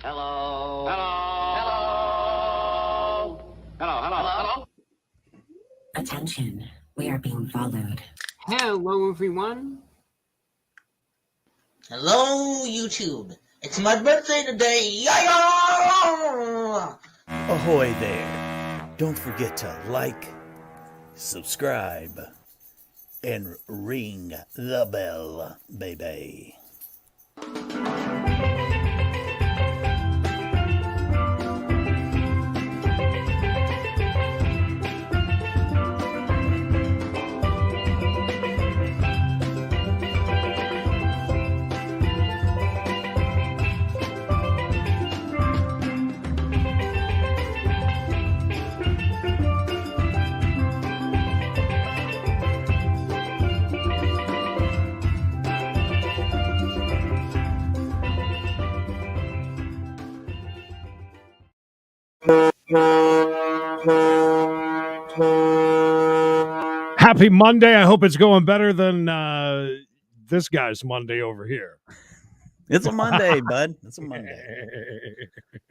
Hello. Hello. Hello. Hello. Attention, we are being followed. Hello, everyone. Hello, YouTube. It's my birthday today. Ahoy there. Don't forget to like, subscribe, and ring the bell, baby. Happy Monday. I hope it's going better than this guy's Monday over here. It's a Monday, bud. It's a Monday.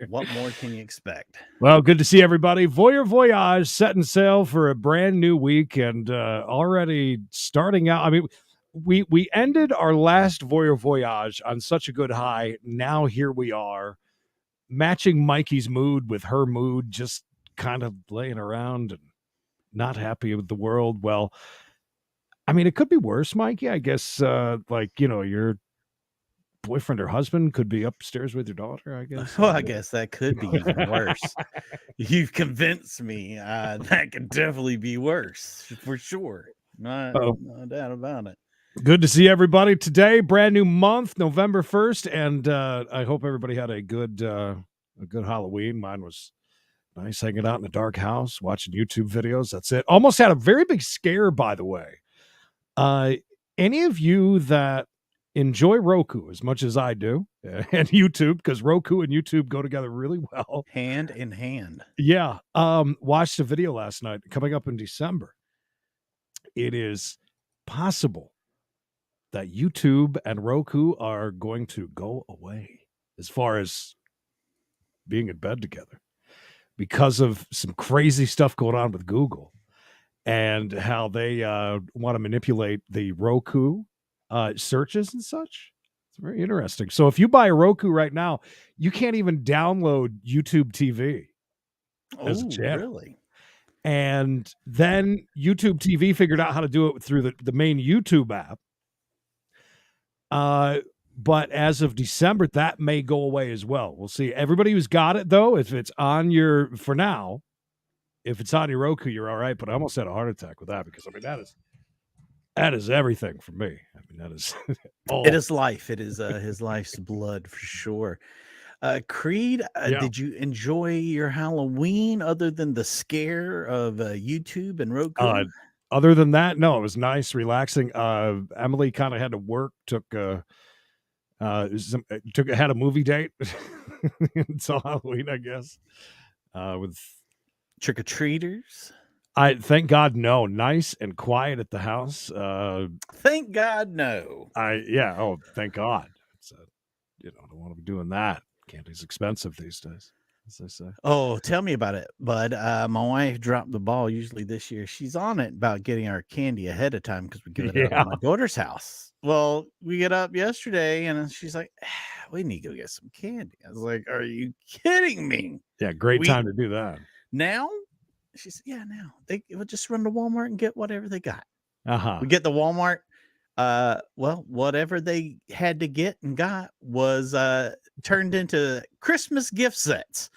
What more can you expect? Well, good to see everybody. Voyeur Voyage setting sail for a brand new week and already starting out. I mean, we ended our last Voyeur Voyage on such a good high. Now here we are, matching Mikey's mood with her mood, just kind of laying around and not happy with the world. Well, I mean, it could be worse, Mikey. I guess, your boyfriend or husband could be upstairs with your daughter, I guess. Well, I guess that could be even worse. You've convinced me that could definitely be worse, for sure. No doubt about it. Good to see everybody today. Brand new month, November 1st, and I hope everybody had a good Halloween. Mine was nice, hanging out in a dark house, watching YouTube videos. That's it. Almost had a very big scare, by the way. Any of you that enjoy Roku as much as I do, and YouTube, because Roku and YouTube go together really well. Hand in hand. Yeah. Watched a video last night coming up in December. It is possible that YouTube and Roku are going to go away as far as being in bed together, because of some crazy stuff going on with Google and how they want to manipulate the Roku searches and such. It's very interesting. So if you buy a Roku right now, you can't even download YouTube TV as a channel. Really? And then YouTube TV figured out how to do it through the main YouTube app. But as of December, that may go away as well. We'll see. Everybody who's got it, though, if it's on your, for now, if it's on your Roku, you're all right. But I almost had a heart attack with that, because, I mean, that is everything for me. I mean, that is all. It is life. It is his life's blood, for sure. Creed, did you enjoy your Halloween other than the scare of YouTube and Roku? Other than that, no, it was nice, relaxing. Emily kind of had to work, had a movie date until Halloween, I guess. With trick-or-treaters? I thank God, no. Nice and quiet at the house. Thank God, no. Thank God. It's I don't want to be doing that. Candy's expensive these days, as they say. Oh, tell me about it, bud. My wife dropped the ball. Usually this year, she's on it about getting our candy ahead of time, because we give it up at my daughter's house. Well, we get up yesterday and she's like, we need to go get some candy. I was like, are you kidding me? Yeah, great time to do that. Now? She said, yeah, now. They would just run to Walmart and get whatever they got. Uh-huh. We get the Walmart. Whatever they had to get and got was turned into Christmas gift sets.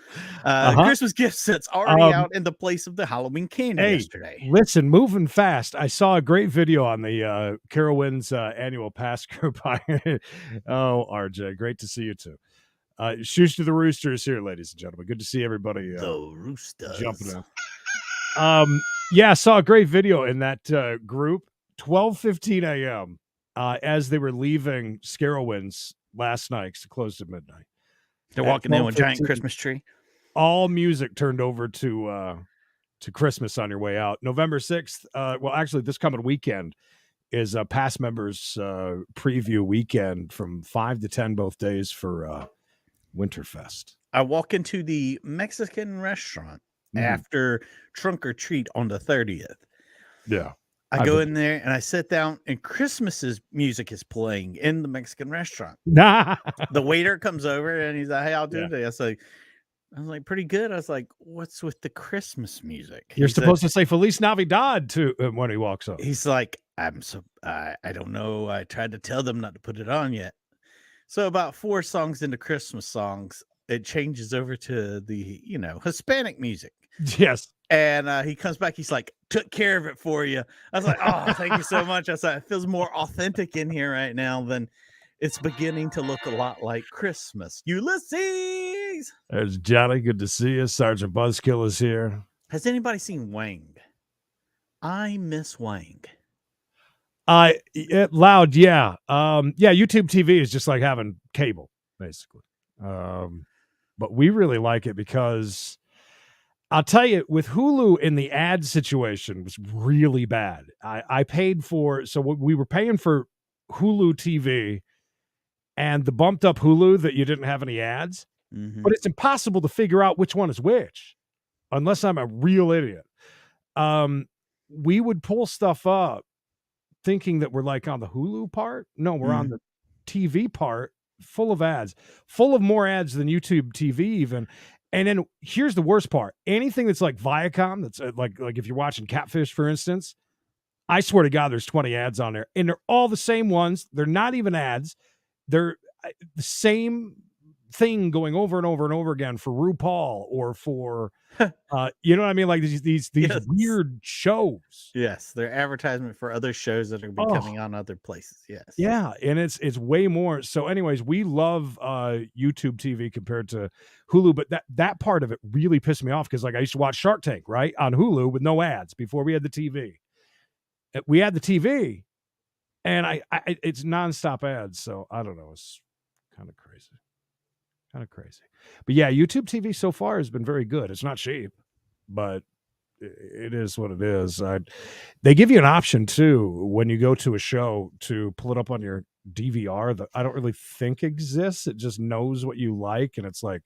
Christmas gift sets already out in the place of the Halloween candy yesterday. Listen, moving fast. I saw a great video on the Carowinds annual pass group. Oh, RJ, great to see you too. Shoosh to the Roosters here, ladies and gentlemen. Good to see everybody. The Roosters jumping in. I saw a great video in that group. 12:15 a.m. As they were leaving Scarowinds last night, because it closed at midnight. They're walking in with a giant Christmas tree. All music turned over to Christmas on your way out. November 6th. Well, actually, this coming weekend is a past members preview weekend from 5 to 10 both days for Winterfest. I walk into the Mexican restaurant Mhm. after Trunk or Treat on the 30th. Yeah. I I've go been- in there and I sit down, and Christmas's music is playing in the Mexican restaurant. Nah. The waiter comes over and he's like, "Hey, I'll do Yeah. today." I was like, pretty good. I was like, "What's with the Christmas music?" You're supposed to say Feliz Navidad to when he walks up. He's like, I don't know. I tried to tell them not to put it on yet. So about 4 songs into Christmas songs, it changes over to the, Hispanic music. Yes. And he comes back. He's like, "Took care of it for you." I was like, "Oh, thank you so much." I was like, "It feels more authentic in here right now than it's beginning to look a lot like Christmas." Ulysses! There's Johnny. Good to see you. Sergeant Buzzkill is here. Has anybody seen Wang? I miss Wang. Loud, yeah. YouTube TV is just like having cable, basically. But we really like it because I'll tell you, with Hulu in the ad situation was really bad. I paid for, so we were paying for Hulu TV and the bumped up Hulu that you didn't have any ads, but it's impossible to figure out which one is which unless I'm a real idiot. We would pull stuff up thinking that we're like on the Hulu part. No, we're on the TV part, full of ads, full of more ads than YouTube TV even. And then here's the worst part. Anything that's like Viacom, that's like if you're watching Catfish, for instance, I swear to God, there's 20 ads on there and they're all the same ones. They're not even ads. They're the same thing going over and over and over again for RuPaul or for, you know what I mean? Like these Yes. weird shows. Yes, they're advertisement for other shows that are be coming on other places. Yes. Yeah, and it's way more. So anyways, we love YouTube TV compared to Hulu, but that part of it really pissed me off because like I used to watch Shark Tank, right, on Hulu with no ads before we had the TV. We had the TV and I it's nonstop ads, so I don't know, it's kind of crazy. But yeah, YouTube TV so far has been very good. It's not cheap, but it is what it is. They give you an option too when you go to a show to pull it up on your DVR that I don't really think exists. It just knows what you like, and it's like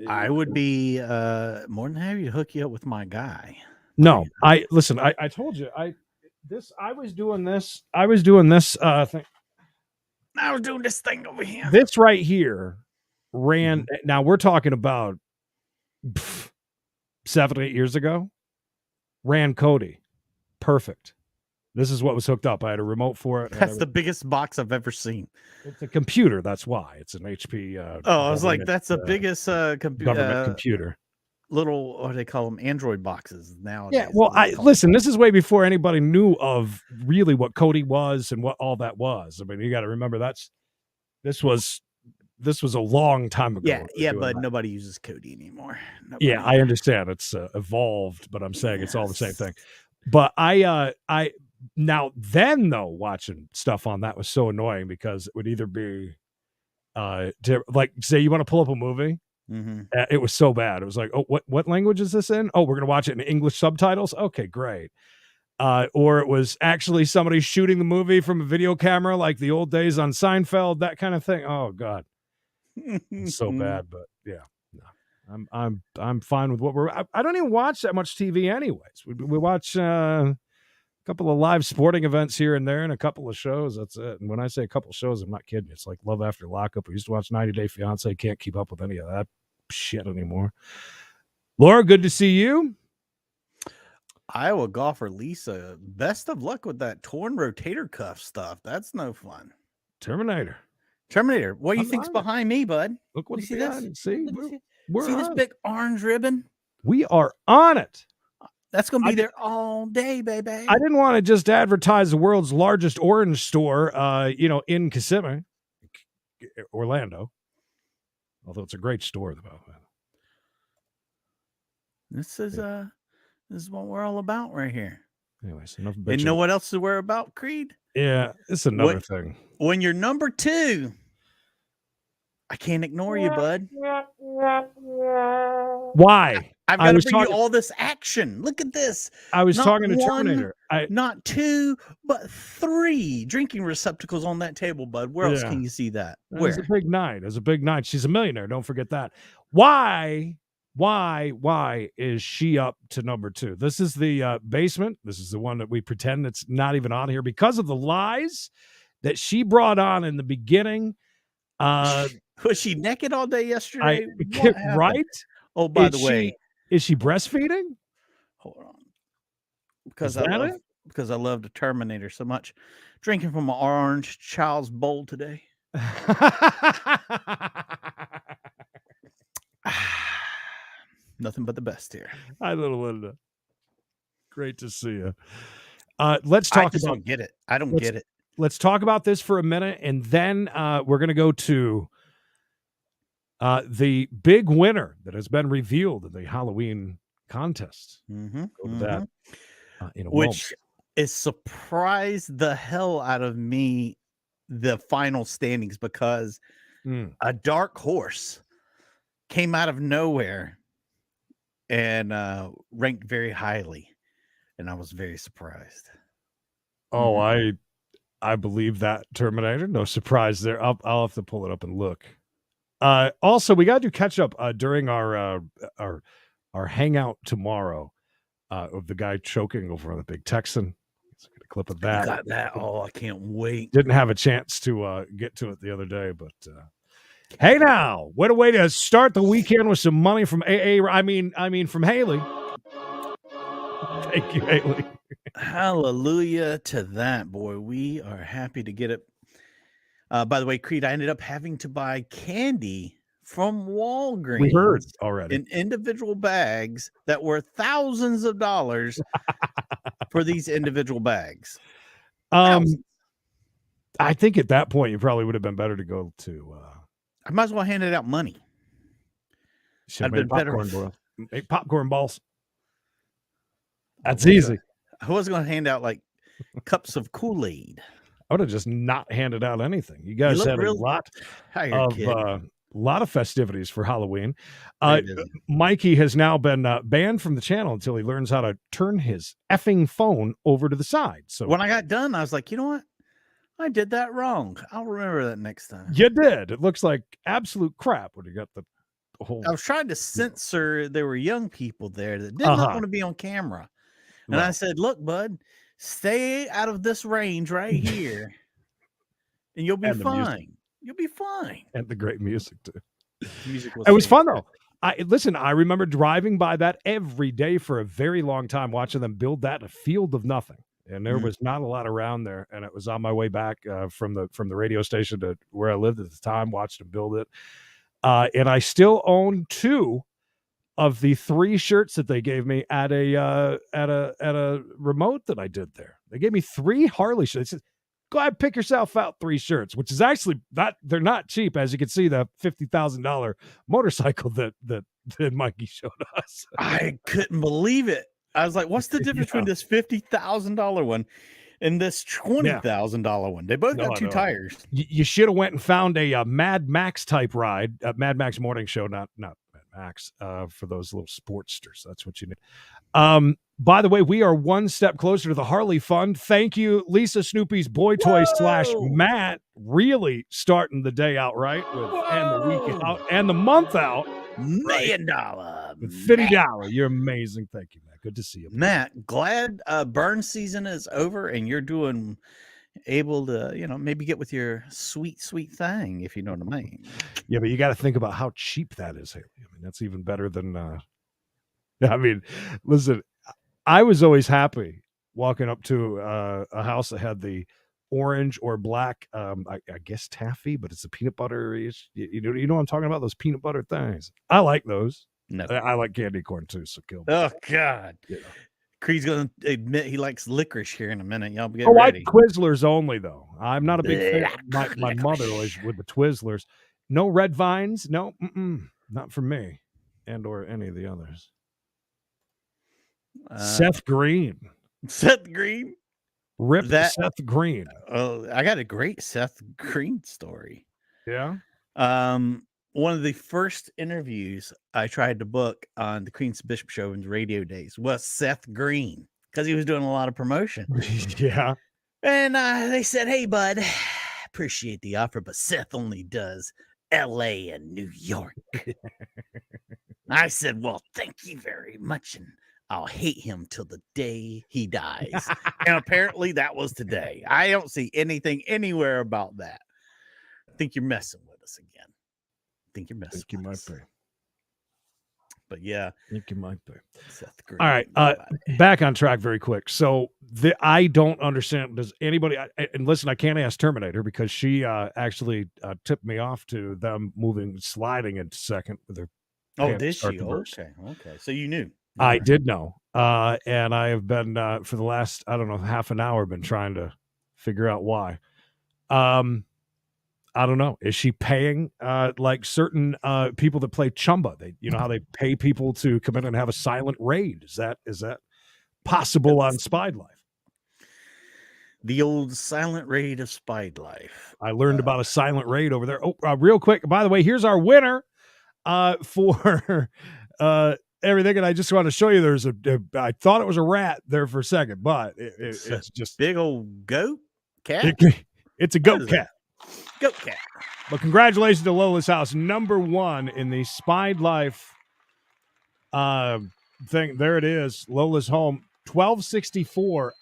I would be more than happy to hook you up with my guy. No, I listen. I told you I was doing this thing. I was doing this thing over here. This right here ran. Now we're talking about 7 or 8 years ago. Ran Cody, perfect. This is what was hooked up. I had a remote for it. That's the biggest box I've ever seen. It's a computer. That's why it's an HP. I was like, that's the biggest government computer. Little, what do they call them? Android boxes now. Yeah. Well, listen. This is way before anybody knew of really what Cody was and what all that was. I mean, you got to remember this was a long time ago. Yeah, but nobody uses Cody anymore. Nobody. Yeah, I understand it's evolved, but I'm saying it's all the same thing. But I now then though watching stuff on that was so annoying because it would either be like say you want to pull up a movie. It was so bad. It was like, oh, what language is this in? Oh, we're gonna watch it in English subtitles. Okay, great. Or it was actually somebody shooting the movie from a video camera, like the old days on Seinfeld, that kind of thing. Oh God, it's so bad. But yeah, no, I'm fine with what I don't even watch that much TV, anyways. We watch a couple of live sporting events here and there, and a couple of shows. That's it. And when I say a couple of shows, I'm not kidding. It's like Love After Lockup. We used to watch 90 Day Fiance. Can't keep up with any of that shit anymore. Laura, good to see you. Iowa golfer Lisa, best of luck with that torn rotator cuff stuff. That's no fun. Terminator. What do you think's behind me, bud? Look what you see this? See this big orange ribbon? We are on it. That's going to be there all day, baby. I didn't want to just advertise the world's largest orange store, in Kissimmee, Orlando. Although it's a great store, though. This is what we're all about right here. Anyways, enough bitching. And you know what else we're about, Creed? Yeah, it's another thing. When you're number 2, I can't ignore you, bud. Why? I've got to bring you all this action. Look at this. I was Not talking to one, Terminator. Not 2, but 3 drinking receptacles on that table, bud. Where else can you see that? Where? It was a big night. It was a big night. She's a millionaire. Don't forget that. Why is she up to number 2? This is the basement. This is the one that we pretend it's not even on here because of the lies that she brought on in the beginning. Was she naked all day yesterday? Right? Oh, by the way, is she breastfeeding? Hold on. Because I love the Terminator so much. Drinking from an orange child's bowl today. Nothing but the best here. Hi, little Linda. Great to see you. Let's talk about. Don't get it. I don't get it. Let's talk about this for a minute, and then we're going to go to the big winner that has been revealed in the Halloween contest. Go to that in a which is surprised the hell out of me. The final standings, because a dark horse came out of nowhere and ranked very highly, and I was very surprised. Oh, I believe that, Terminator. No surprise there. I'll have to pull it up and look. Also, we got to do catch up during our hangout tomorrow of the guy choking over on the big Texan. Let's get a clip of that. Got that. Oh, I can't wait. Didn't have a chance to get to it the other day, but hey, now what a way to start the weekend with some money from AA. I mean from Haley. Thank you, Haley. Hallelujah to that, boy. We are happy to get it. By the way, Creed, I ended up having to buy candy from Walgreens. We heard already. In individual bags that were thousands of dollars for these individual bags. I think at that point, you probably would have been better to go to. I might as well hand it out money. Should have been better. Make popcorn balls. That's easy. I was going to hand out like cups of Kool-Aid. I would have just not handed out anything. You guys had a lot of festivities for Halloween. Mikey has now been banned from the channel until he learns how to turn his effing phone over to the side. So when I got done, I was like, you know what? I did that wrong. I'll remember that next time. You did. It looks like absolute crap when you got the whole. I was trying to censor. There were young people there that did not want to be on camera. And I said, look, bud, stay out of this range right here, and you'll be fine. You'll be fine. And the great music, too. It was fun, though. I remember driving by that every day for a very long time, watching them build that in a field of nothing. And there was not a lot around there. And it was on my way back from the radio station to where I lived at the time, watched them build it. And I still own 2 of the 3 shirts that they gave me at a remote that I did there. They gave me 3 Harley shirts. They said, go ahead, pick yourself out 3 shirts, which is actually they're not cheap. As you can see, the $50,000 motorcycle that Mikey showed us. I couldn't believe it. I was like, what's the difference between this $50,000 one and this $20,000 one? They both got 2 tires. You should have went and found a Mad Max type ride, a Mad Max morning show, not Mad Max, for those little sportsters. That's what you need. By the way, we are one step closer to the Harley Fund. Thank you, Lisa Snoopy's Boy Toy / Matt, really starting the day out right and the week out and the month out. $1 million. $50. You're amazing. Thank you, Matt. Good to see you, Matt. Glad burn season is over and you're able to, maybe get with your sweet thing, if you know what I mean. Yeah, but you got to think about how cheap that is, Haley. I mean, that's even better than. Listen, I was always happy walking up to a house that had the orange or black, I guess taffy, but it's a peanut butter. You know what I'm talking about? Those peanut butter things. I like those. No, I like candy corn too. So kill me. Oh God. Yeah. Creed's gonna admit he likes licorice here in a minute. Y'all get ready. I like Twizzlers only though. I'm not a big fan. My mother was with the Twizzlers. No red vines. No, not for me, and or any of the others. Seth Green. Rip Seth Green. Oh, I got a great Seth Green story. Yeah. one of the first interviews I tried to book on the Creedence Bishop Show in the radio days was Seth Green, because he was doing a lot of promotion. Yeah. And they said, "Hey, bud, appreciate the offer, but Seth only does L.A. and New York." I said, "Well, thank you very much, and I'll hate him till the day he dies." And apparently that was today. I don't see anything anywhere about that. I think you're messing with us again. I think you're messing with us. Might be. But yeah. I think you might be. Seth Green, all right. Back on track very quick. So I don't understand. Does anybody, and listen, I can't ask Terminator because she actually tipped me off to them sliding into second with their. Oh, did she? Okay. So you knew. I did know. And I have been, for the last, I don't know, half an hour, been trying to figure out why. I don't know. Is she paying like certain people that play Chumba? You know how they pay people to come in and have a silent raid? Is that possible on Spiedlife? The old silent raid of Spiedlife. I learned about a silent raid over there. Oh, real quick. By the way, here's our winner for everything. And I just want to show you I thought it was a rat there for a second, but it's just big old goat cat. It's a goat cat. Goat cat. But congratulations to Lola's house, number 1 in the Spiedlife thing. There it is, Lola's home, 1264.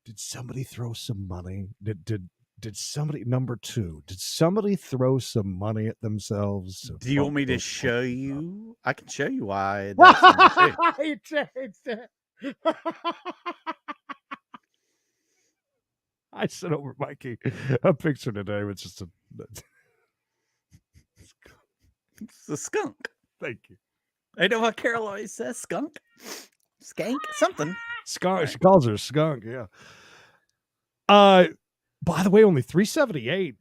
Did somebody throw some money? Did somebody, number 2? Did somebody throw some money at themselves? Do you want me to show you? I can show you why. I sent over Mikey a picture today. It's just it's a skunk. Thank you. I know how Carol always says skunk, skank, something. Skunk. She calls her skunk. Yeah. By the way, only 378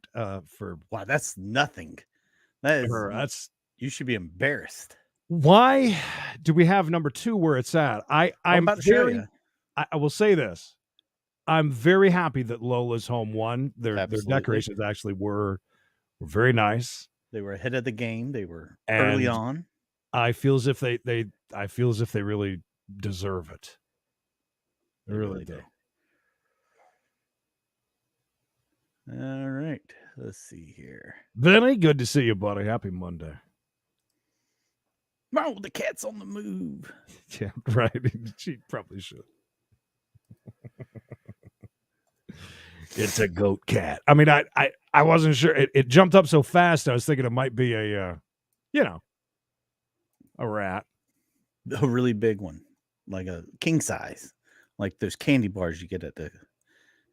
for. Wow, that's nothing. That's you should be embarrassed. Why do we have number 2 where it's at? I'm about to show you. I will say this. I'm very happy that Lola's home won. Their decorations actually were very nice. They were ahead of the game. They were early on. I feel as if they really deserve it. They really do. All right. Let's see here. Vinny, good to see you, buddy. Happy Monday. Oh, the cat's on the move. Yeah, right. She probably should. It's a goat cat. I mean, I wasn't sure. It jumped up so fast. I was thinking it might be a rat. A really big one, like a king size, like those candy bars you get at the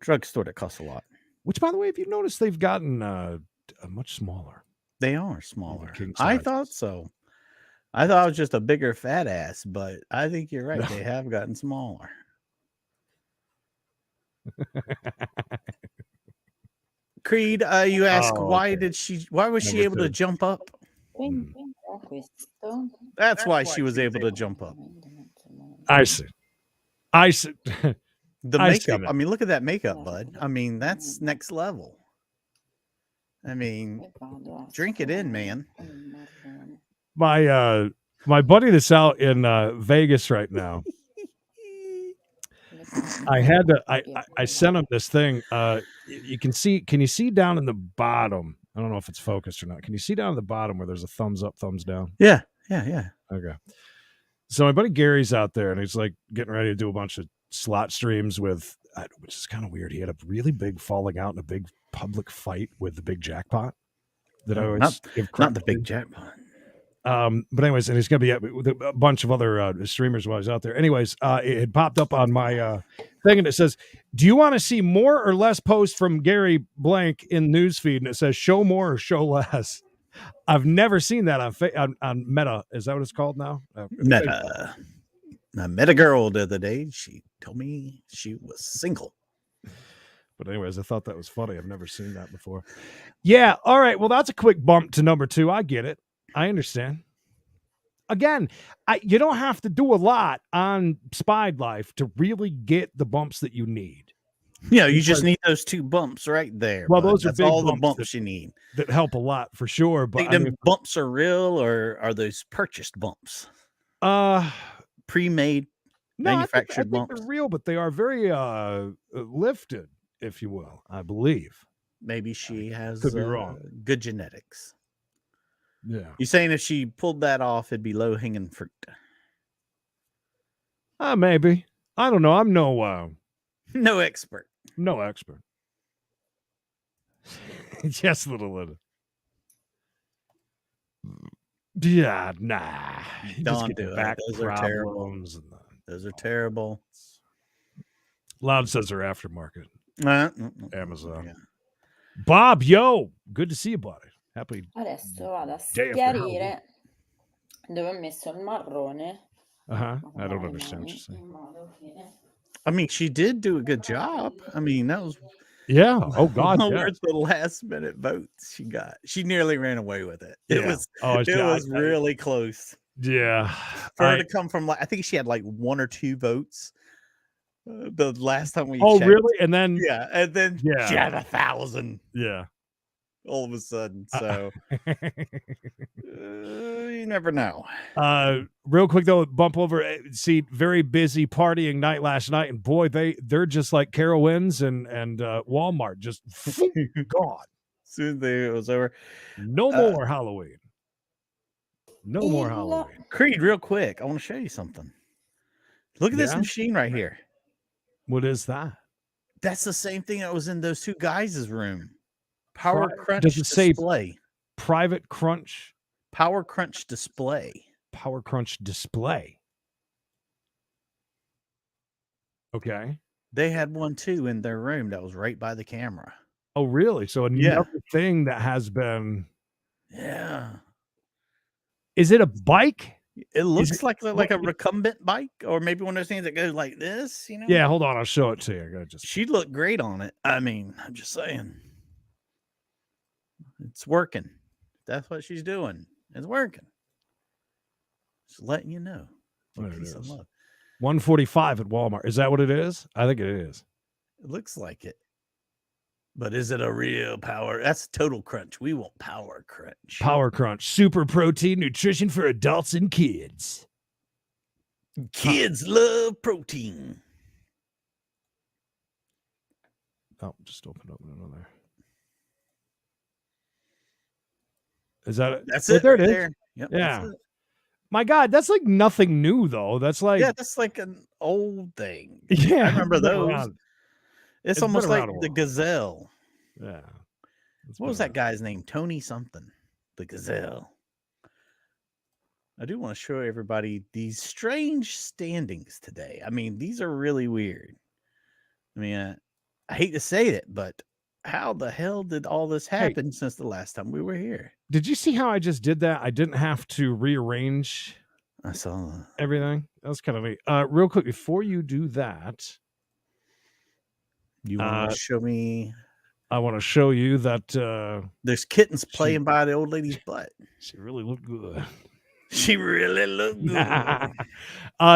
drugstore that cost a lot. Which, by the way, if you notice, they've gotten much smaller. They are smaller. I thought so. I thought it was just a bigger fat ass, but I think you're right. No. They have gotten smaller. Creed, you ask why was she able to jump up? That's why she was able to jump up. I see. The makeup. I mean, look at that makeup, bud. I mean, that's next level. I mean, drink it in, man. My buddy that's out in Vegas right now. I sent him this thing. Can you see down in the bottom? I don't know if it's focused or not. Can you see down at the bottom where there's a thumbs up, thumbs down? Yeah. Okay. So my buddy Gary's out there and he's like getting ready to do a bunch of slot streams with, which is kind of weird. He had a really big falling out in a big public fight with the big jackpot that I always not the big jackpot. But anyways, and he's going to be with a bunch of other streamers while he's out there. Anyways, it had popped up on my thing and it says, do you want to see more or less posts from Gary Blank in newsfeed? And it says, show more or show less. I've never seen that on Meta. Is that what it's called now? Meta. I met a girl the other day. She told me she was single. But anyways, I thought that was funny. I've never seen that before. Yeah. All right. Well, that's a quick bump to number 2. I get it. I understand. Again, you don't have to do a lot on Spiedlife to really get the bumps that you need. You know, you just need those 2 bumps right there. Well, bud. those are That's big all the bumps bumps you need. that help a lot for sure. But Think them bumps are real, or are those purchased bumps? Pre-made, no, I manufactured think bumps? they're real, but they are very lifted, if you will. I believe. Maybe she has Could be wrong. good genetics. Yeah. You saying if she pulled that off, it'd be low-hanging fruit? Maybe. I don't know. I'm no No expert. no expert. Just little. Yeah, nah. You just Don't get the do it. back Those are terrible. problems. Those are terrible. Loud says they're aftermarket. Amazon. Yeah. Bob, yo, good to see you, buddy. Happy Adesso vado a day after Halloween. schiarire dove ho messo il marrone. I Ma don't come understand what mai? you're saying. In modo che... I mean, she did do a good job. I mean, that was Yeah. Oh God. one Yeah. worth the last minute votes she got. She nearly ran away with it. It Yeah. was Oh, it was really close. Yeah. For her to come from like, I think she had like 1 or 2 votes. The last time we checked. Really? And then and then she had 1,000. Yeah. All of a sudden. So you never know. Real quick though, bump over. See, very busy partying night last night, and boy, they're just like Carowinds and Walmart, just gone. Soon it was over. No more Halloween. No more Halloween. Creed, real quick, I want to show you something. Look at this machine right here. What is that? That's the same thing that was in those 2 guys' room. Power Crunch Does it display. Say Private Crunch? Power Crunch display. Power Crunch display. Okay. They had one too in their room that was right by the camera. Oh, really? So another thing that has been. Yeah. Is it a bike? It looks like a recumbent bike, or maybe one of those things that goes like this, you know? Yeah, hold on, I'll show it to you. I gotta just. She looked great on it. I mean, I'm just saying. It's working. That's what she's doing. It's working. Just letting you know. What piece of love. 145 at Walmart. Is that what it is? I think it is. It looks like it. But is it a real power? That's Total Crunch. We want Power Crunch. Power Crunch. Super protein nutrition for adults and kids. Kids love protein. Oh, just open up another. Is that it? That's it. There it is. There. Yep, yeah. My God, that's like nothing new though. That's like that's like an old thing. Yeah, I remember those. It's almost like the Gazelle. Yeah. What was that guy's name? Tony something. The Gazelle. I do want to show everybody these strange standings today. I mean, these are really weird. I mean, I hate to say it, but how the hell did all this happen since the last time we were here? Did you see how I just did that? I didn't have to rearrange. I saw everything. That was kind of neat. Real quick, before you do that, you want to show me? I want to show you that there's kittens playing by the old lady's butt. She really looked good. She really looked good.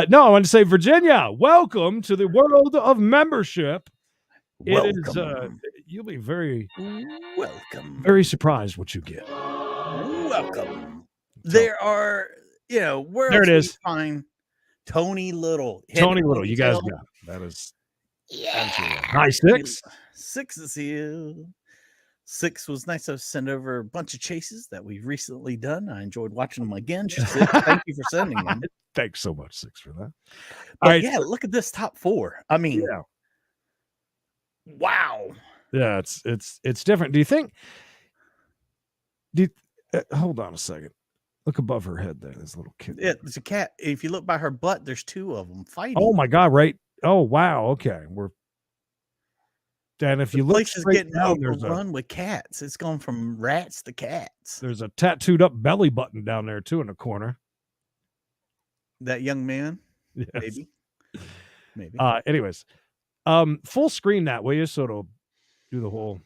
No, I want to say, Virginia, welcome to the world of membership. Welcome. It is. You'll be very welcome. Very surprised what you get. Welcome. There are, where there else it is. Find Tony Little. Tony Little, you guys got it. That is. Yeah. Hi, 6. 6 is here. 6 was nice. I sent over a bunch of chases that we've recently done. I enjoyed watching them again. She said, thank you for sending them. Thanks so much, 6, for that. But all right. Yeah, look at this top 4. I mean, wow. Yeah, it's different. Do you think? Hold on a second. Look above her head there. There's a little kid. Yeah, there's a cat. If you look by her butt, there's 2 of them fighting. Oh my God! Right. Oh wow. Okay. And if you look, place is getting overrun with cats. It's gone from rats to cats. There's a tattooed up belly button down there too in the corner. That young man. Yes. Maybe. Anyways, full screen that, will you? So it'll do the whole.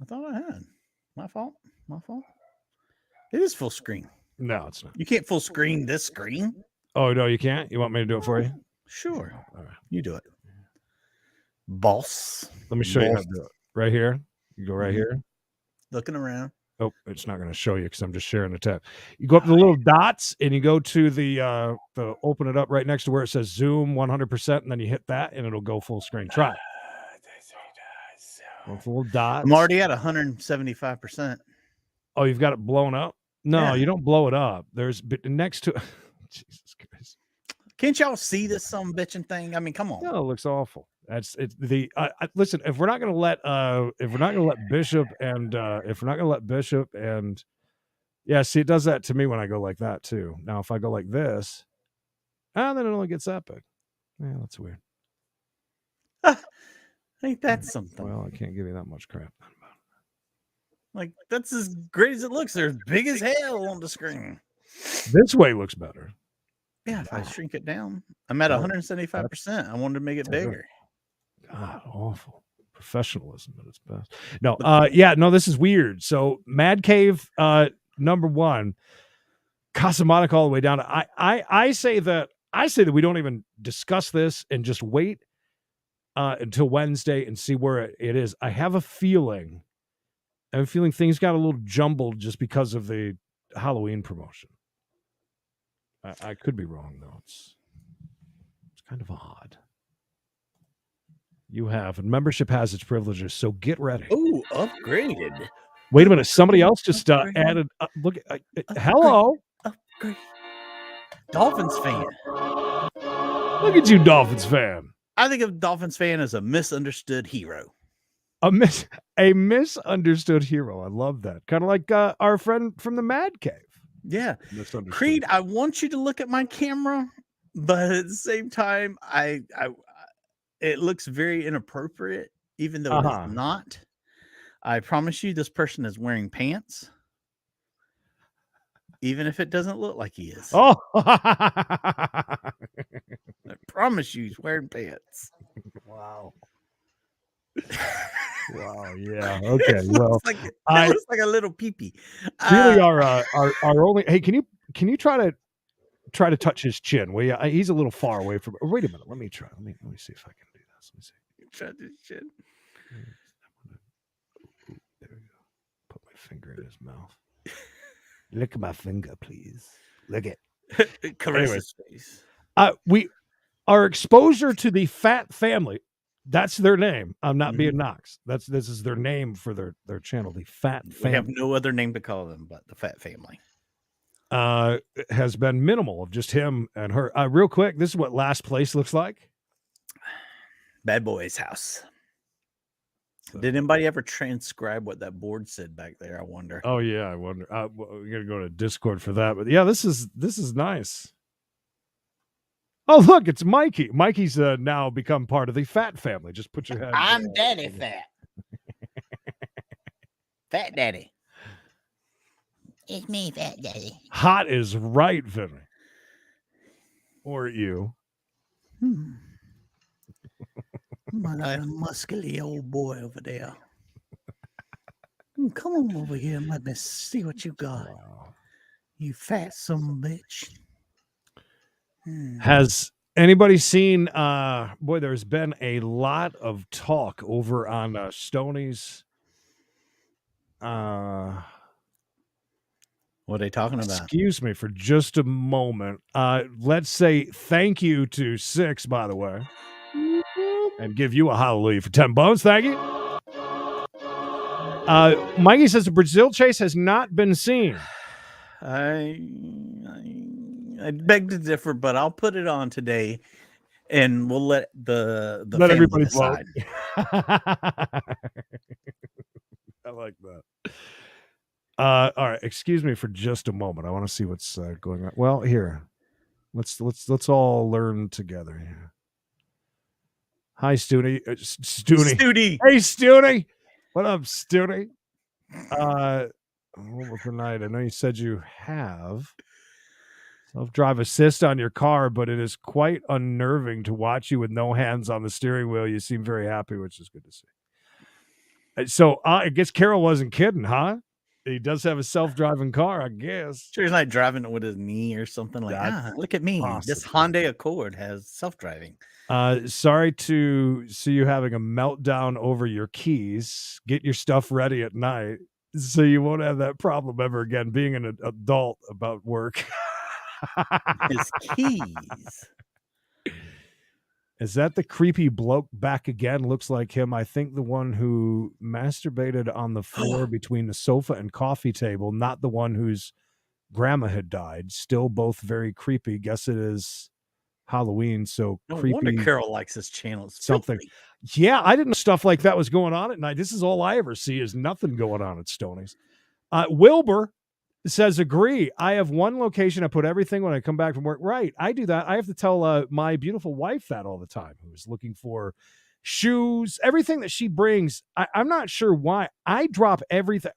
I thought I had. My fault. It is full screen. No, it's not. You can't full screen this screen. Oh no, you can't. You want me to do it for you? Sure. All right. You do it. Boss. Let me show you how Boss. to do it. Right here. You go right here. Looking around. Oh, it's not going to show you because I'm just sharing the tab. You go up to the little dots and you go to the open it up right next to where it says zoom 100%, and then you hit that and it'll go full screen. Try it. With little dots. I'm already at 175%. Oh, you've got it blown up? No, Yeah. you don't blow it up. There's next to Jesus Christ. Can't y'all see this some bitching thing? I mean, come on. No, it looks awful. It's the listen. If we're not going to let Bishop and yeah, see, it does that to me when I go like that too. Now, if I go like this, then it only gets epic. Yeah, that's weird. Ain't that something? Well, I can't give you that much crap. Like, that's as great as it looks. They're as big as hell on the screen. This way looks better. Yeah, if I shrink it down, I'm at 175%. I wanted to make it bigger. God, awful. Professionalism at its best. No, this is weird. So Mad Cave, number 1, Casamonic all the way down. I say that we don't even discuss this and just wait until Wednesday and see where it is. I have a feeling things got a little jumbled just because of the Halloween promotion. I could be wrong though. It's kind of odd. And membership has its privileges, so get ready. Ooh, upgraded. Wait a minute, somebody else just added. Look, hello, upgrade. Dolphins fan. Look at you, Dolphins fan. I think of Dolphins fan as a misunderstood hero. A misunderstood hero. I love that. Kind of like our friend from the Mad Cave. Yeah, Creed. I want you to look at my camera, but at the same time, it looks very inappropriate, even though it is not. I promise you, this person is wearing pants, even if it doesn't look like he is. Oh, I promise you, he's wearing pants. Wow. Wow. Yeah. Okay. It Well, looks like a little peepee. Really, our only. Hey, can you try to touch his chin? Well, yeah, he's a little far away from. Wait a minute. Let me try. Let me see if I can do this. Let me see. Touch his chin. There we go. Put my finger in his mouth. Look at my finger, please. Look at. Caress his face. Our exposure to the Fat Family. That's their name. I'm not being Knox. This is their name for their channel, the Fat Family. We have no other name to call them but the Fat Family. Has been minimal of just him and her. Real quick, this is what last place looks like. Bad Boy's house. Did anybody ever transcribe what that board said back there? I wonder. Oh yeah, I wonder. We gotta go to Discord for that. But yeah, this is nice. Oh, look, it's Mikey. Mikey's now become part of the Fat Family. Just put your head. I'm Daddy Fat. Fat Daddy. It's me, Fat Daddy. Hot is right, Vinny. Or you. My little muscly old boy over there. Come on over here and let me see what you got. Wow. You fat son of a bitch. Has anybody seen boy, there's been a lot of talk over on Stoney's What are they talking about? Excuse me for just a moment. Let's say thank you to Six, by the way, and give you a hallelujah for 10 bones. Thank you. Mikey says the Brazil chase has not been seen. I beg to differ, but I'll put it on today, and we'll let the let everybody decide. I like that. All right, excuse me for just a moment. I want to see what's going on. Well, here, let's all learn together here. Hi, Stoonie. Stoonie. Hey, Stoonie. What up, Stoonie? Well, tonight, I know you said you have self-drive assist on your car, but it is quite unnerving to watch you with no hands on the steering wheel. You seem very happy, which is good to see. So I guess Carol wasn't kidding, huh? He does have a self-driving car, I guess. Sure, he's not driving it with his knee or something like. That's Look at me. This possible. Hyundai Accord has self-driving. Sorry to see you having a meltdown over your keys. Get your stuff ready at night so you won't have that problem ever again being an adult about work. His keys. Is that the creepy bloke back again? Looks like him. I think the one who masturbated on the floor between the sofa and coffee table, not the one whose grandma had died. Still both very creepy. Guess it is Halloween, so No creepy. wonder Carol likes this channel. It's Something. filthy. Yeah, I didn't know stuff like that was going on at night. This is all I ever see is nothing going on at Stoney's. Wilbur says, agree. I have one location. I put everything when I come back from work. Right. I do that. I have to tell my beautiful wife that all the time, who's looking for shoes, everything that she brings. I'm not sure why. I drop everything.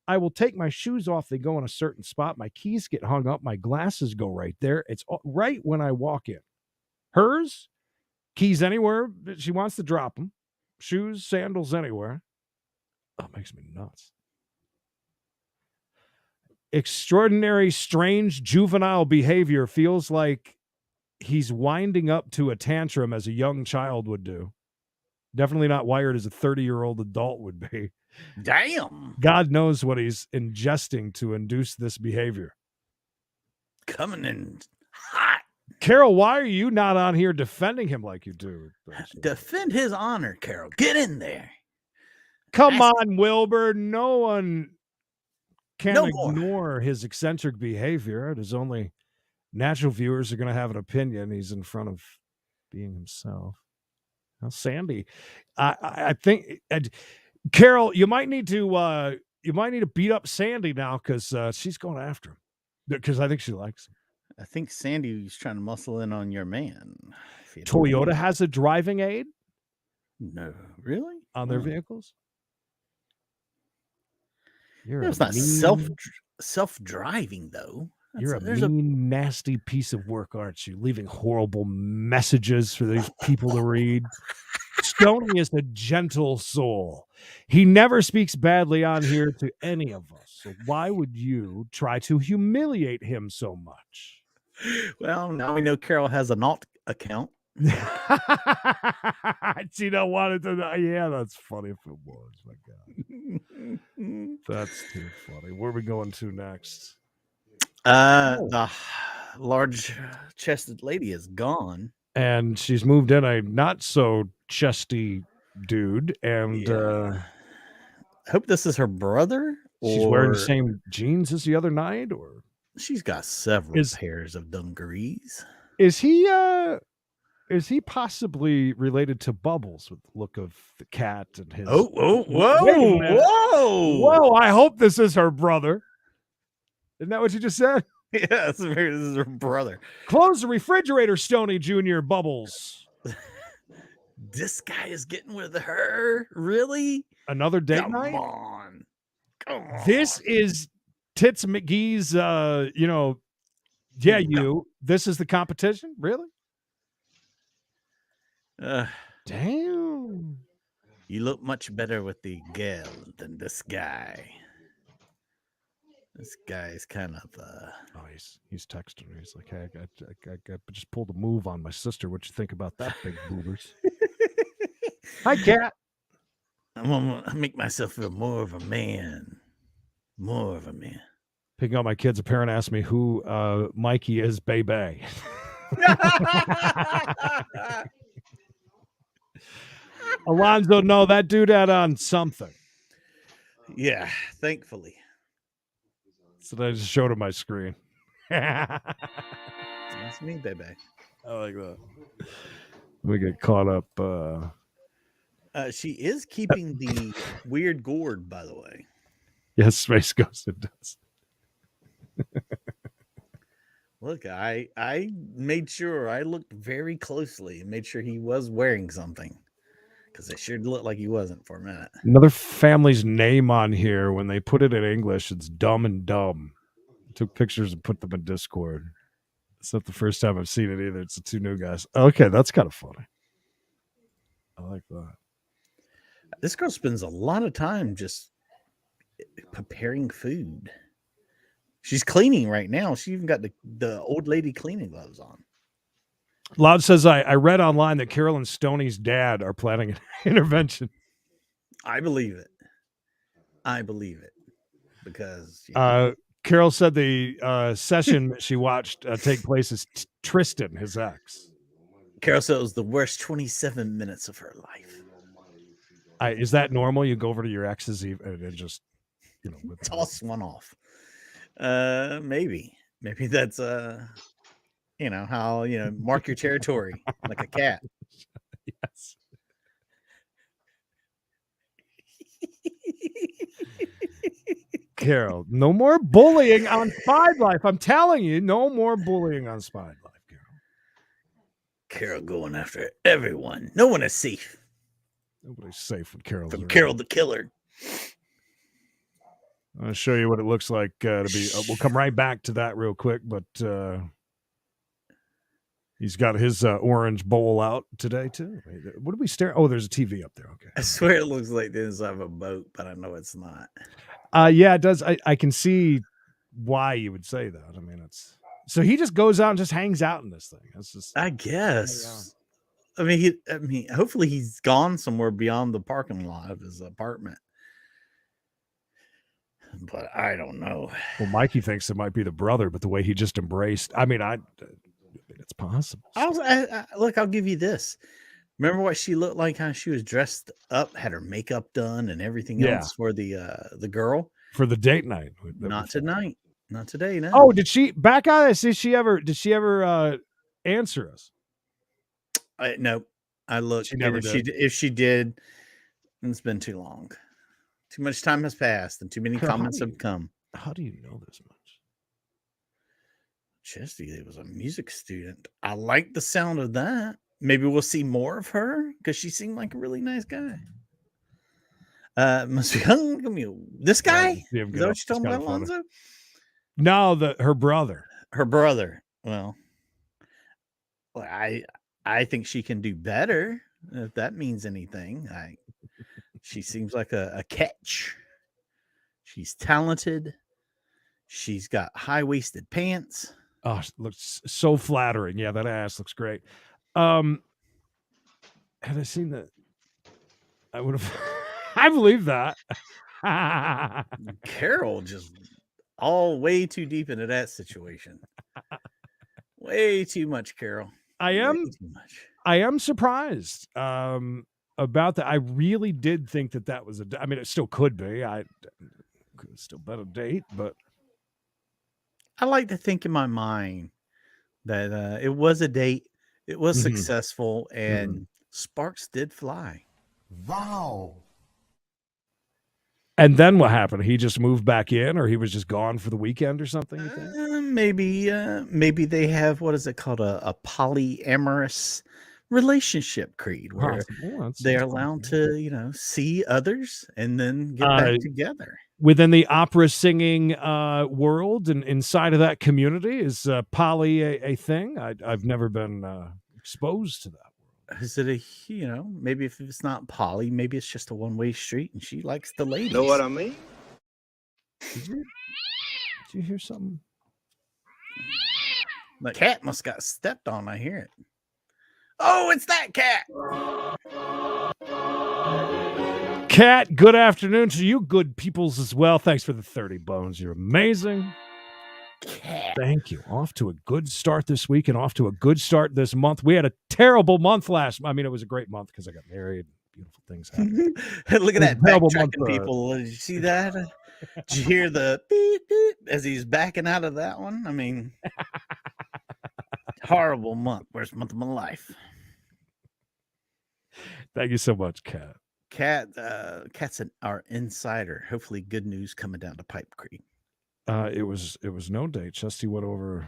I will take my shoes off. They go in a certain spot. My keys get hung up. My glasses go right there. It's right when I walk in. Hers, keys anywhere she wants to drop them. Shoes, sandals, anywhere. Oh, it makes me nuts. Extraordinary, strange, juvenile behavior. Feels like he's winding up to a tantrum as a young child would do. Definitely not wired as a 30-year-old adult would be. Damn. God knows what he's ingesting to induce this behavior. Coming in hot. Carol, why are you not on here defending him like you do? Defend his honor, Carol. Get in there. Come on, Wilbur. No one can No ignore his eccentric behavior. His only natural viewers are going to have an opinion. He's in front of being himself. Now, Sandy, I think, Carol, you might need to beat up Sandy now because she's going after him because I think she likes him. I think Sandy's trying to muscle in on your man. Toyota has a driving aid? No, really? On their vehicles? It's not self-driving though. You're a mean, nasty piece of work, aren't you? Leaving horrible messages for these people to read. Stoney is a gentle soul. He never speaks badly on here to any of us. So why would you try to humiliate him so much? Well, now we know Carol has an alt account. She don't want it to. Yeah, that's funny if it was. My God, that's too funny. Where are we going to next? The large-chested lady is gone, and she's moved in a not so chesty dude. And I hope this is her brother. She's wearing the same jeans as the other night, or she's got several pairs of dungarees. Is he possibly related to Bubbles with the look of the cat and his? Whoa! I hope this is her brother. Isn't that what you just said? Yeah, this is her brother. Close the refrigerator, Stoney Jr. Bubbles. This guy is getting with her? Really? Another date Come night? on. This is Tits McGee's, this is the competition? Really? Damn. You look much better with the girl than this guy. This guy's kind of he's texting me. He's like, hey, I just pulled a move on my sister. What you think about that, big boobers? Hi, cat. I'm gonna make myself feel more of a man. More of a man. Picking up my kids, a parent asked me who Mikey is, baby. Alonzo, no, that dude had on something. Yeah, thankfully. So I just showed him my screen. That's me, baby. I like that. We get caught up. She is keeping the weird gourd, by the way. Yes, Space Ghost it does. Look, I made sure I looked very closely and made sure he was wearing something. Because it sure looked like he wasn't for a minute. Another family's name on here. When they put it in English, it's Dumb and Dumb. I took pictures and put them in Discord. It's not the first time I've seen it either. It's the two new guys. Okay, that's kind of funny. I like that. This girl spends a lot of time just preparing food. She's cleaning right now. She even got the old lady cleaning gloves on. Loud says, I read online that Carol and Stoney's dad are planning an intervention. I believe it. Because Carol said the session that she watched take place is Tristan, his ex. Carol said it was the worst 27 minutes of her life. Is that normal? You go over to your ex's and just, toss one off. Maybe that's how mark your territory like a cat. Yes. Carol, no more bullying on Spiedlife. I'm telling you, no more bullying on Spiedlife, Carol going after everyone. No one is safe. Nobody's safe when Carol's from around. Carol the Killer. I'll show you what it looks like to be. We'll come right back to that real quick, but he's got his orange bowl out today too. What did we stare? Oh, there's a TV up there. Okay. I swear it looks like the inside of a boat, but I know it's not. Yeah, it does. I can see why you would say that. I mean, so he just goes out and just hangs out in this thing. That's just, I guess. I mean, hopefully he's gone somewhere beyond the parking lot of his apartment. But I don't know. Well, Mikey thinks it might be the brother, but the way he just embraced, I mean, it's possible. Look, I'll give you this. Remember what she looked like? How she was dressed up, had her makeup done, and everything else for the girl for the date night. Not tonight, not today. No. Oh, did she back on this? Did she ever answer us? No, I looked. She never did. If she did, it's been too long. Too much time has passed, and too many comments have come. How do you know this much? Chesty was a music student. I like the sound of that. Maybe we'll see more of her because she seemed like a really nice guy. Must be this guy. Is that what you're talking about, Alonzo? No, her brother. Her brother. Well, I think she can do better if that means anything. She seems like a catch. She's talented. She's got high-waisted pants. Oh, it looks so flattering. Yeah, that ass looks great. Had I seen that, I would have. I believe that. Carol just all way too deep into that situation. Way too much, Carol. I am surprised about that. I really did think that was I mean, it still could be. I could still been a date, but I like to think in my mind that it was a date. It was successful, and sparks did fly. Wow. And then what happened? He just moved back in, or he was just gone for the weekend or something? You think? Maybe they have, what is it called, a polyamorous relationship, Creed, where they're allowed to, see others and then get back together. Within the opera singing world and inside of that community, is poly a thing? I've never been exposed to that. Is it maybe if it's not poly, maybe it's just a one-way street and she likes the ladies. Know what I mean? Did you hear something? The cat must got stepped on. I hear it. Oh, it's that cat. Cat, good afternoon to you, good peoples as well. Thanks for the 30 bones. You're amazing. Cat. Thank you. Off to a good start this week and off to a good start this month. We had a terrible month it was a great month because I got married. Beautiful things happened. Look at that backtracking people. Did you see that? Did you hear the beep, beep as he's backing out of that one? I mean, horrible month. Worst month of my life. Thank you so much, Cat. Cat's our insider. Hopefully good news coming down to Pipe Creek. It was no date. Chesty went over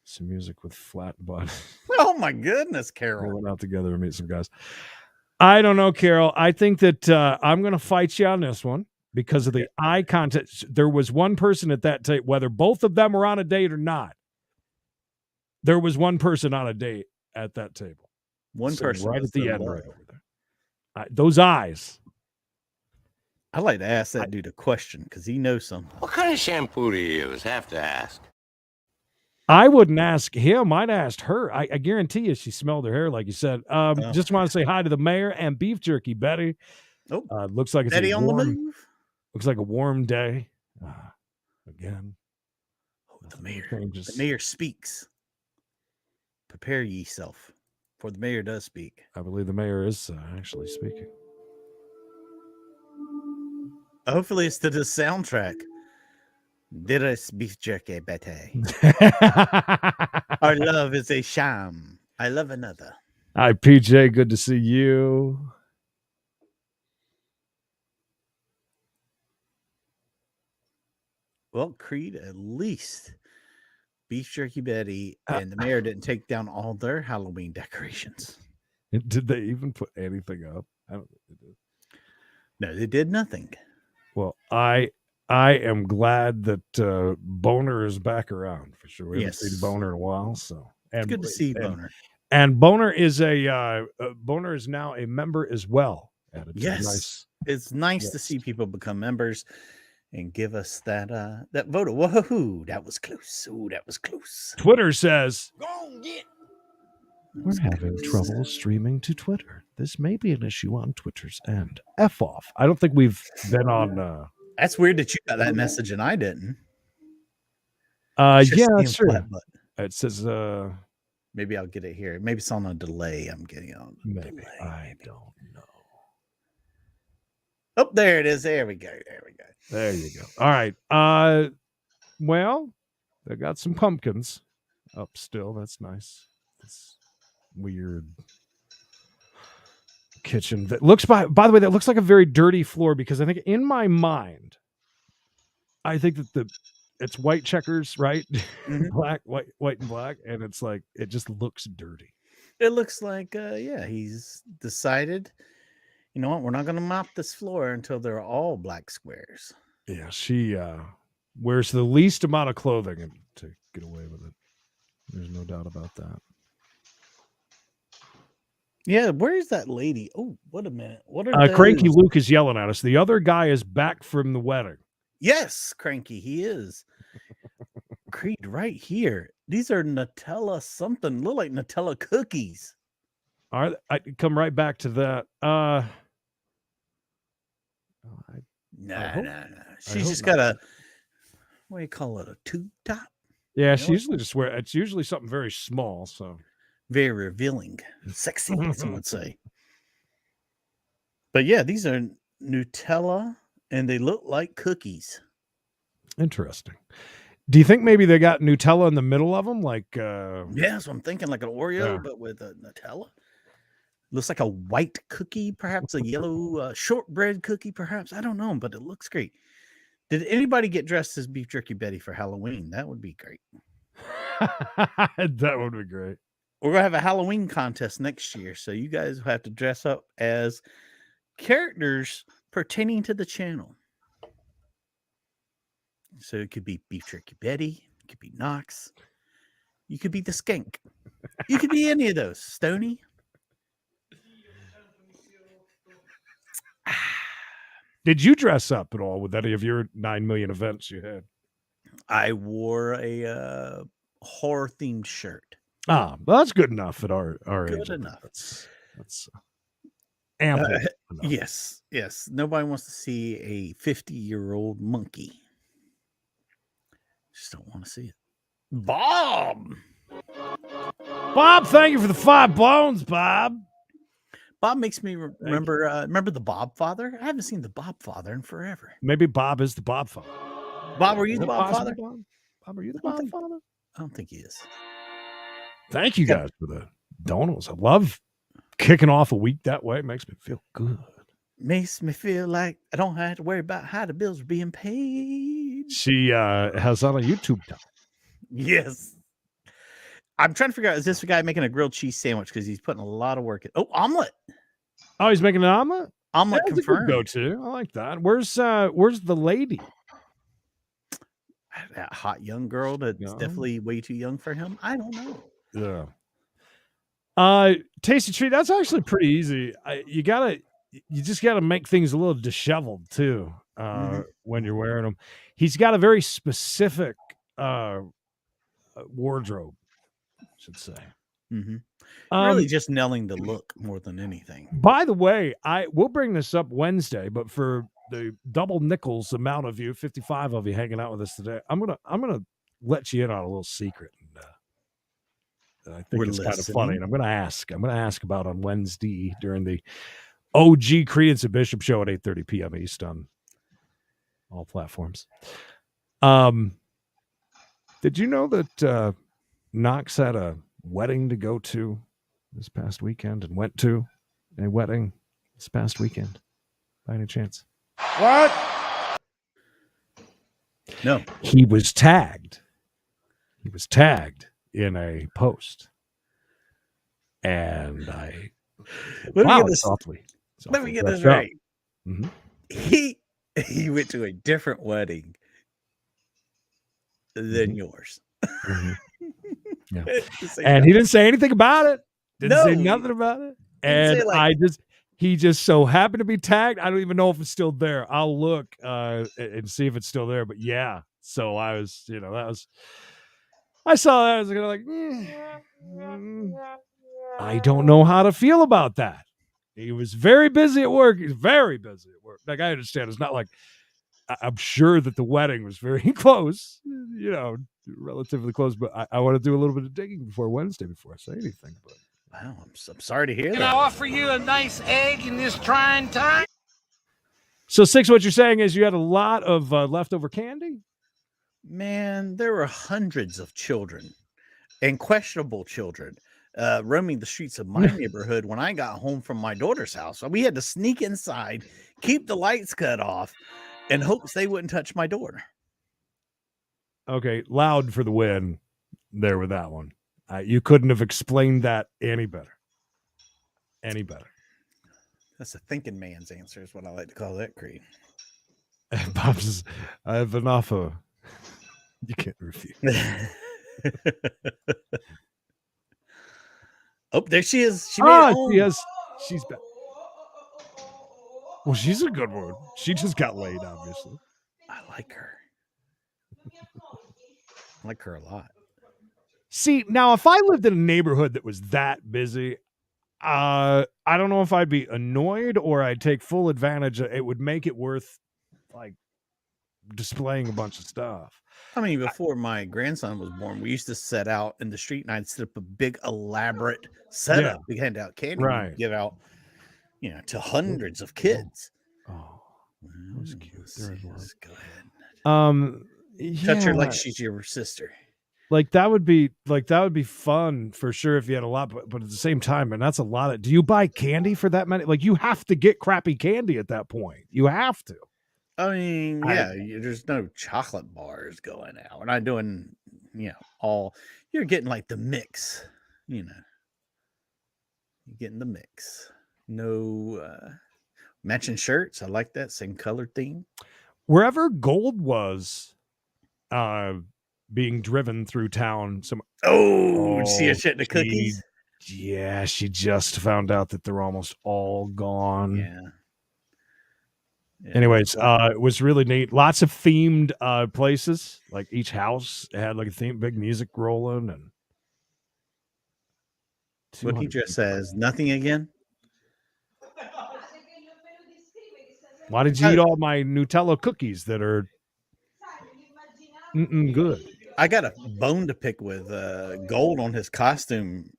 some music with Flat Butt. Oh my goodness, Carol. We went out together and meet some guys. I don't know, Carol. I think that I'm going to fight you on this one because of the eye contact. There was one person at that date, whether both of them were on a date or not. There was one person on a date at that table. One person right at the end, right over there. Those eyes. I like to ask that dude a question because he knows something. What kind of shampoo do you use? Have to ask. I wouldn't ask him. I'd ask her. I guarantee you she smelled her hair, like you said. Just want to say hi to the mayor and beef jerky, Betty. Oh, looks like it's Betty on the warm. move. Looks like a warm day. Again. Oh, the mayor speaks. Prepare yourself, for the mayor does speak. I believe the mayor is actually speaking. Hopefully, it's to the soundtrack. Did us beef jerky, Betty? Our love is a sham. I love another. Hi, PJ. Good to see you. Well, Creed, at least beef jerky Betty and the mayor didn't take down all their Halloween decorations. Did they even put anything up? I don't think they did. No, they did nothing. Well, I am glad that Boner is back around for sure. We haven't seen Boner in a while, so it's good to see Boner. And Boner is Boner is now a member as well. Yes, it's nice to see people become members and give us that vote. Whoa, that was close. Oh, that was close. Twitter says, Go on, get. We're having trouble streaming to Twitter. This may be an issue on Twitter's end. F off. I don't think we've been on. That's weird that you got that message and I didn't. Yeah, that's true. It says, maybe I'll get it here. Maybe it's on a delay. I'm getting on. Maybe. I don't know. Oh, there it is. There we go. There you go. All right. Well, they got some pumpkins up still. That's nice. It's weird kitchen that looks by the way, that looks like a very dirty floor because I think in my mind, I think that it's white checkers, right? Mm-hmm. white and black, and it's like it just looks dirty. It looks like he's decided, you know what, we're not going to mop this floor until they're all black squares. Yeah, she wears the least amount of clothing to get away with it. There's no doubt about that. Yeah, where is that lady? Oh, what a minute. What are Cranky Luke is yelling at us. The other guy is back from the wedding. Yes, Cranky, he is. Creed, right here. These are Nutella something. Look like Nutella cookies. All right, I come right back to that. No. She's just got a, what do you call it? A tube top? Yeah, she usually just wear. It's usually something very small, so very revealing, sexy, some would say. But yeah, these are Nutella, and they look like cookies. Interesting. Do you think maybe they got Nutella in the middle of them? Like, yeah, so I'm thinking like an Oreo, but with a Nutella. Looks like a white cookie, perhaps a yellow shortbread cookie, perhaps. I don't know, but it looks great. Did anybody get dressed as Beef Jerky Betty for Halloween? That would be great. That would be great. We're going to have a Halloween contest next year, so you guys will have to dress up as characters pertaining to the channel. So it could be Beef Jerky Betty, it could be Knox, you could be the Skank, you could be any of those. Stony. Did you dress up at all with any of your 9 million events you had? I wore a horror themed shirt. Well, that's good enough at our age. Good enough. That's ample. Yes. Nobody wants to see a 50-year-old monkey. Just don't want to see it. Bob, thank you for the 5 bones, Bob. Bob makes me remember the Bob Father. I haven't seen the Bob Father in forever. Maybe Bob is the Bob Father. Bob, are you the Bob Father? Bob, are you the Bob Father? I don't think he is. Thank you guys for the donos. I love kicking off a week that way. It makes me feel good. Makes me feel like I don't have to worry about how the bills are being paid. She has on a YouTube channel. Yes. I'm trying to figure out, is this guy making a grilled cheese sandwich? Because he's putting a lot of work in. Oh, omelet. Oh, he's making an omelet? Omelet confirmed. Go to. I like that. Where's the lady? That hot young girl that's definitely way too young for him. I don't know. Yeah. Tasty treat. That's actually pretty easy. You gotta you just got to make things a little disheveled too Mhm. when you're wearing them. He's got a very specific wardrobe, I should say. Mhm. Um, Really just nailing the look more than anything. By the way, we'll bring this up Wednesday, but for the double nickels amount of you, 55 of you hanging out with us today, I'm gonna let you in on a little secret. And I think We're it's kind of listening. funny, and I'm gonna ask about on Wednesday during the OG Creedence and Bishop show at 8:30 p.m. East on all platforms. Did you know that Knox had a wedding to go to this past weekend and went to a wedding this past weekend by any chance? What? No. He was tagged. He was tagged in a post. And I Let me wow, get it's this. softly. Let me get this dressed up. right. Mhm. He went to a different wedding than yours. Mhm. Yeah. Say And he didn't say anything about it. Didn't say No. nothing about it. Didn't say, And like- he just so happened to be tagged. I don't even know if it's still there. I'll look and see if it's still there. But yeah, so I was, I saw that. I was kind of like, I don't know how to feel about that. He was very busy at work. He's very busy at work. Like, I understand. It's not like I'm sure that the wedding was very close, relatively close. But I want to do a little bit of digging before Wednesday before I say anything. But Wow, I'm sorry to hear Can I that. offer you a nice egg in this trying time? so, Six, what you're saying is you had a lot of leftover candy? Man, there were hundreds of children and questionable children roaming the streets of my neighborhood when I got home from my daughter's house. So we had to sneak inside, keep the lights cut off, in hopes they wouldn't touch my door. Okay, loud for the win there with that one. You couldn't have explained that any better. Any better. That's a thinking man's answer is what I like to call that, Creed. Bob says, I have an offer you can't refuse. Oh, there she is. She made it home. She's back. Well, she's a good one. She just got laid, obviously. I like her. I like her a lot. See, now if I lived in a neighborhood that was that busy, I don't know if I'd be annoyed or I'd take full advantage. It would make it worth like displaying a bunch of stuff. I mean, before my grandson was born, we used to set out in the street and I'd set up a big elaborate setup. We hand out candy, Right. give out, to hundreds of kids. Oh, that was cute. Yes, go ahead. Touch her like yeah. she's your sister. Like that would be fun for sure if you had a lot, but at the same time, and that's a lot of. Do you buy candy for that many? Like you have to get crappy candy at that point. You have to. I mean, yeah, there's no chocolate bars going out. We're not doing, all. You're getting like the mix, You're getting the mix. No matching shirts. I like that same color theme. Wherever gold was, being driven through town. Did you see her shit the cookies? Yeah, she just found out that they're almost all gone. Yeah. Anyways, it was really neat. Lots of themed places. Like each house had like a theme, big music rolling, and what he just says, nothing again. Why did you eat all my Nutella cookies that are good? I got a bone to pick with gold on his costume.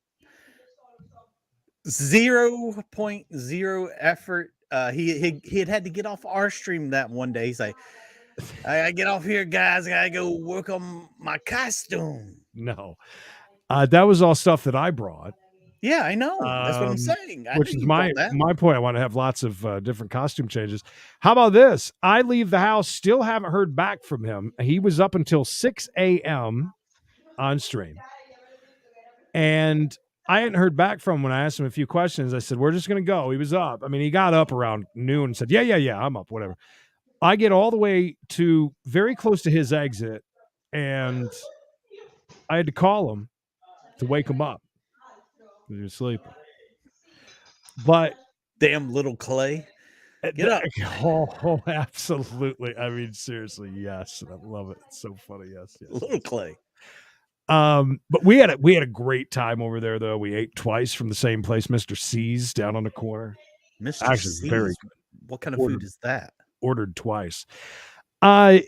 0.0 effort. He had to get off our stream that one day. He's like, I gotta get off here, guys. I gotta go work on my costume. No, that was all stuff that I brought. Yeah, I know. That's what I'm saying. Which is my point. I want to have lots of different costume changes. How about this? I leave the house, still haven't heard back from him. He was up until 6 a.m. on stream. And I hadn't heard back from him when I asked him a few questions. I said, we're just going to go. He was up. I mean, he got up around noon and said, yeah, I'm up, whatever. I get all the way to very close to his exit, and I had to call him to wake him up. He was sleeping. But Damn little Clay. Get up. Oh, absolutely. I mean, seriously, yes. I love it. It's so funny. Yes. Little Clay. But we had a great time over there, though. We ate twice from the same place, Mr. C's down on the corner. Mr. Actually, C's. very good. What kind of food is that? Ordered twice. We'll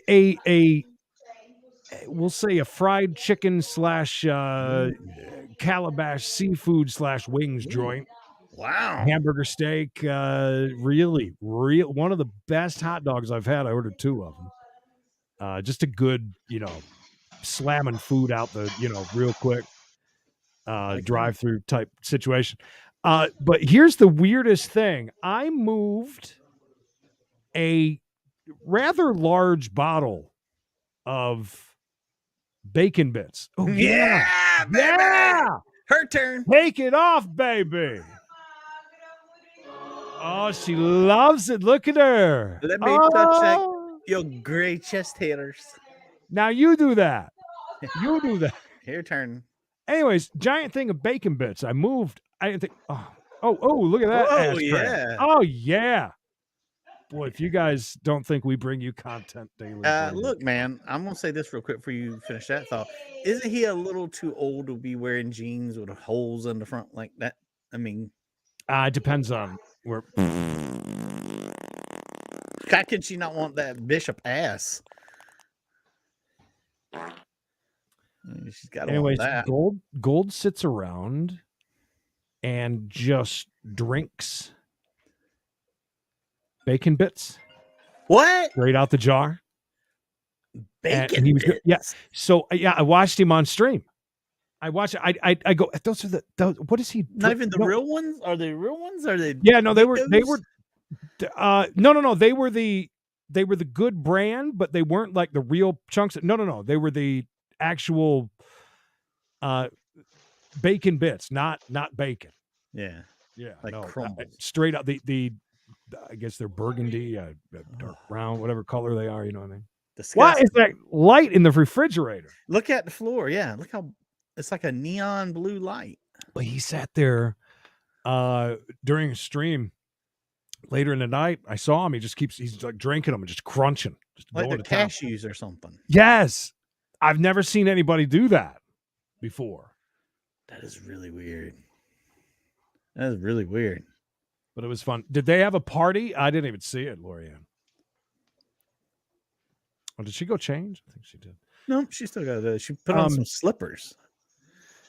say a fried chicken / calabash seafood / wings joint. Wow. Hamburger steak. Really one of the best hot dogs I've had. I ordered 2 of them. Just a good, slamming food out the, real quick drive-through type situation. But here's the weirdest thing. I moved a rather large bottle of bacon bits. Oh, yeah, baby. Yeah. Her turn. Take it off, baby. Oh, she loves it. Look at her. Let me touch that, your gray chest haters. Now you do that. You do that. Your turn. Anyways, giant thing of bacon bits. I moved. I didn't think. Oh, look at that. Oh, ashtray. yeah. Oh, yeah. Boy, if you guys don't think we bring you content daily. Look, man, I'm going to say this real quick before you finish that thought. Isn't he a little too old to be wearing jeans with holes in the front like that? I mean, it depends on where. How can she not want that bishop ass? She's got to want that. Gold sits around and just drinks bacon bits. What? Straight out the jar. Bacon bits? Yes. Yeah. So, I watched him on stream. I watch. I go. Those are those. What is he? Not even the real ones? Are they real ones? Are they? Yeah. No, they were. No. They were the good brand, but they weren't like the real chunks. No. They were the actual bacon bits, not bacon. Yeah. Like no, crumbles. Straight up the I guess they're burgundy, dark brown, whatever color they are. You know what I mean? Disgusting. Why is that light in the refrigerator? Look at the floor. Yeah, look how it's like a neon blue light. But he sat there during a stream later in the night. I saw him. He's like drinking them and just crunching, just like going the to town. cashews or something. Yes, I've never seen anybody do that before. That is really weird. That is really weird. But it was fun. Did they have a party? I didn't even see it, Lorianne. Oh, did she go change? I think she did. No, she still got she put on some slippers.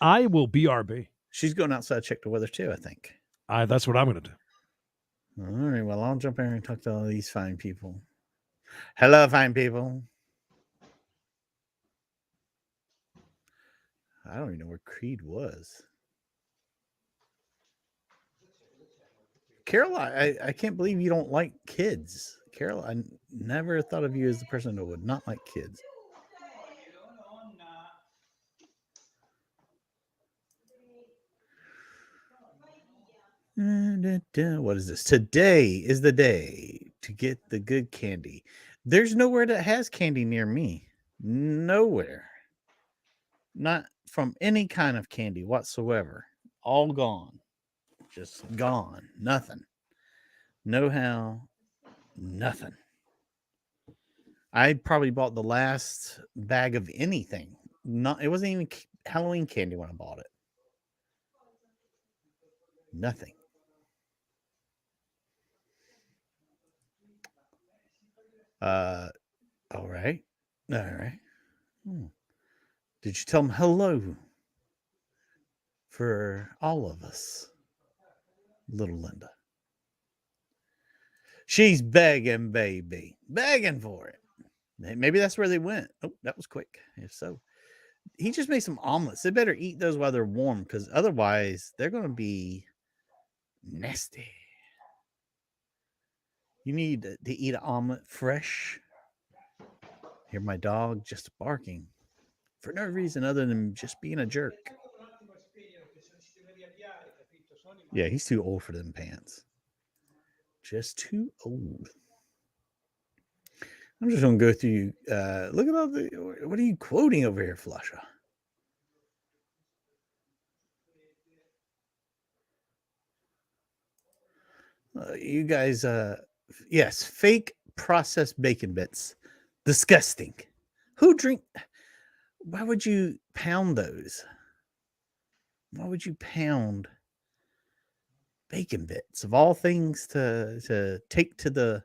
I will BRB. She's going outside to check the weather too, I think. That's what I'm going to do. All right. Well, I'll jump in and talk to all these fine people. Hello, fine people. I don't even know where Creed was. Carol, I can't believe you don't like kids. Carol, I never thought of you as the person who would not like kids. What is this? Today is the day to get the good candy. There's nowhere that has candy near me. Nowhere. Not from any kind of candy whatsoever. All gone. Just gone. Nothing. No how. Nothing. I probably bought the last bag of anything. It wasn't even Halloween candy when I bought it. Nothing. All right. Did you tell them hello for all of us, little Linda? She's begging, baby, begging for it. Maybe that's where they went. Oh, that was quick. If so, he just made some omelets. They better eat those while they're warm, because otherwise they're going to be nasty. You need to eat an omelet fresh. Hear my dog just barking for no reason other than just being a jerk. Yeah, he's too old for them pants. Just too old. I'm just going to go through. Look at all the. What are you quoting over here, Flusha? You guys, yes, fake processed bacon bits. Disgusting. Who drink? Why would you pound those? Why would you pound bacon bits of all things to take to the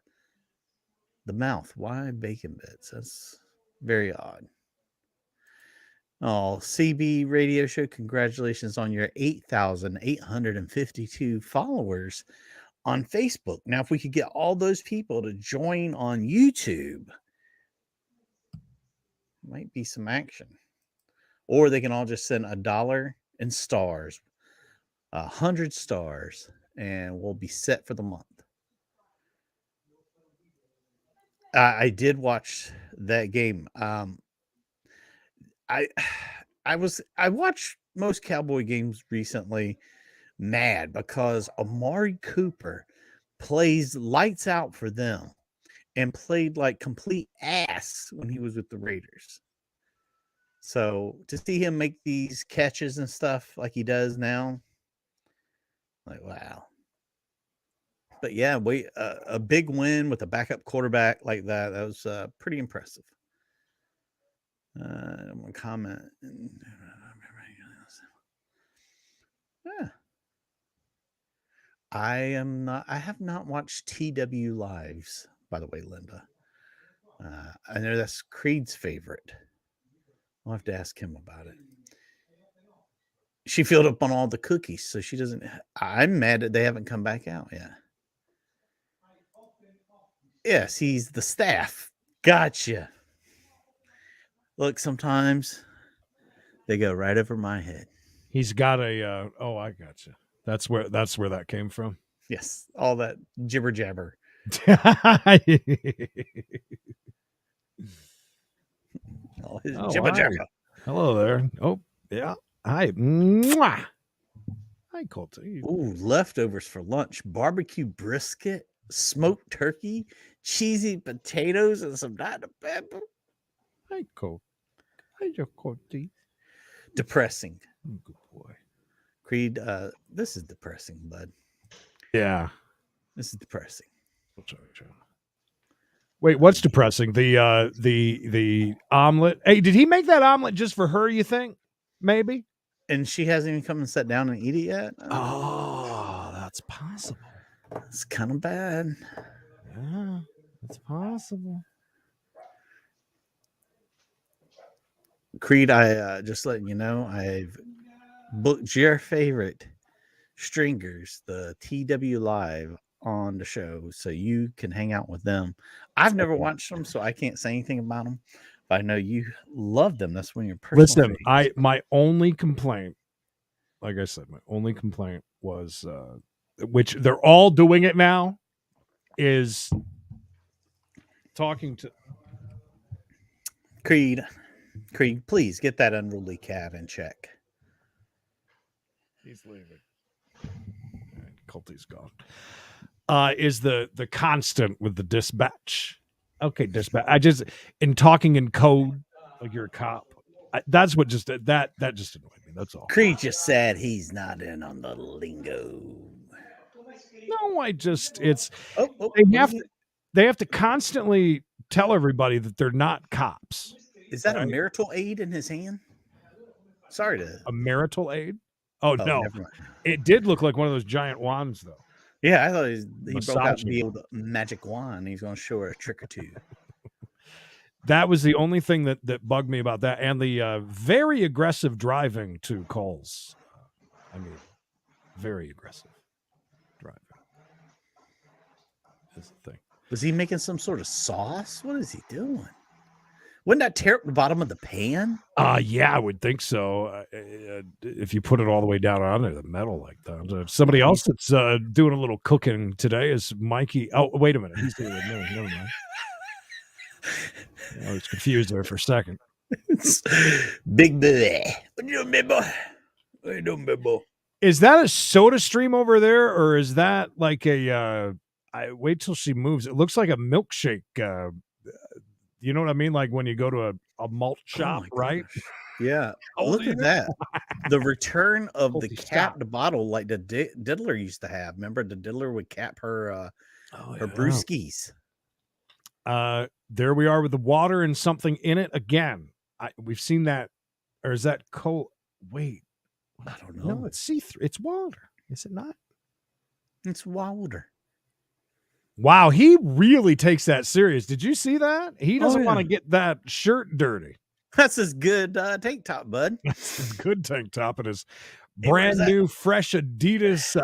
mouth? Why bacon bits? That's very odd. Oh, CB radio show, congratulations on your 8,852 followers on Facebook. Now, if we could get all those people to join on YouTube, might be some action. Or they can all just send $1 in stars, 100 stars, and we'll be set for the month. I did watch that game. I watched most Cowboy games recently, mad because Amari Cooper plays lights out for them and played like complete ass when he was with the Raiders. So to see him make these catches and stuff like he does now, like, wow. But yeah, a big win with a backup quarterback like that. That was pretty impressive. I'm gonna comment. Yeah. I have not watched TW Lives, by the way, Linda. I know that's Creed's favorite. I'll have to ask him about it. She filled up on all the cookies, so she doesn't. I'm mad that they haven't come back out yet. Yes, he's the staff. Gotcha. Look, sometimes they go right over my head. He's got a. Oh, I gotcha. That's where that came from. Yes, all that jibber jabber. All his jibber jabber. Hello there. Oh, yeah. Hi. Mwah. Hi, Colty. Ooh, leftovers for lunch. Barbecue brisket, smoked turkey, cheesy potatoes, and some Dr. Pepper. Hi, Colt. Hi, Colty. Depressing. Good boy. Creed, this is depressing, bud. Yeah. This is depressing. Wait, what's depressing? The omelet. Hey, did he make that omelet just for her, you think? Maybe? And she hasn't even come and sat down and eat it yet? Oh, that's possible. It's kind of bad. Yeah, it's possible. Creed, I just letting you know, I've booked your favorite stringers, the TW Live, on the show, so you can hang out with them. I've never watched them, so I can't say anything about them. But I know you love them. That's one of your personal favorites. My only complaint, like I said, my only complaint was, which they're all doing it now, is talking to Creed, please get that unruly cat in check. He's leaving. Colty's gone. Is the constant with the dispatch. Okay, dispatch. I just, in talking in code, like you're a cop. That's what just, that just annoyed me. That's all. Creed just said he's not in on the lingo. No, it's, they have to constantly tell everybody that they're not cops. Is that a marital aid in his hand? Sorry to. A marital aid? Oh, no. Never mind. It did look like one of those giant wands, though. Yeah, I thought he broke out the old magic wand. He's going to show her a trick or two. That was the only thing that bugged me about that. And the very aggressive driving to calls. I mean, very aggressive driving. That's the thing. Was he making some sort of sauce? What is he doing? Wouldn't that tear up the bottom of the pan? Yeah, I would think so. If you put it all the way down onto the metal like that. Somebody else that's doing a little cooking today is Mikey. Oh, wait a minute. He's here with me. Never mind. I was confused there for a second. Big boy. What you doing, big boy? What you doing, big boy? Is that a soda stream over there, or is that like a I wait till she moves? It looks like a milkshake. You know what I mean? Like when you go to a malt shop, right? Yeah. Look at that. The return of the Colty, capped bottle like the diddler used to have. Remember the diddler would cap her her brewskis. There we are with the water and something in it again. We've seen that, or is that cold? Wait, I don't know. No, it's see-through. It's water. Is it not? It's water. Wow, he really takes that serious. Did you see that? He doesn't yeah. want to get that shirt dirty. That's his good tank top, bud. That's his good tank top and his brand new fresh Adidas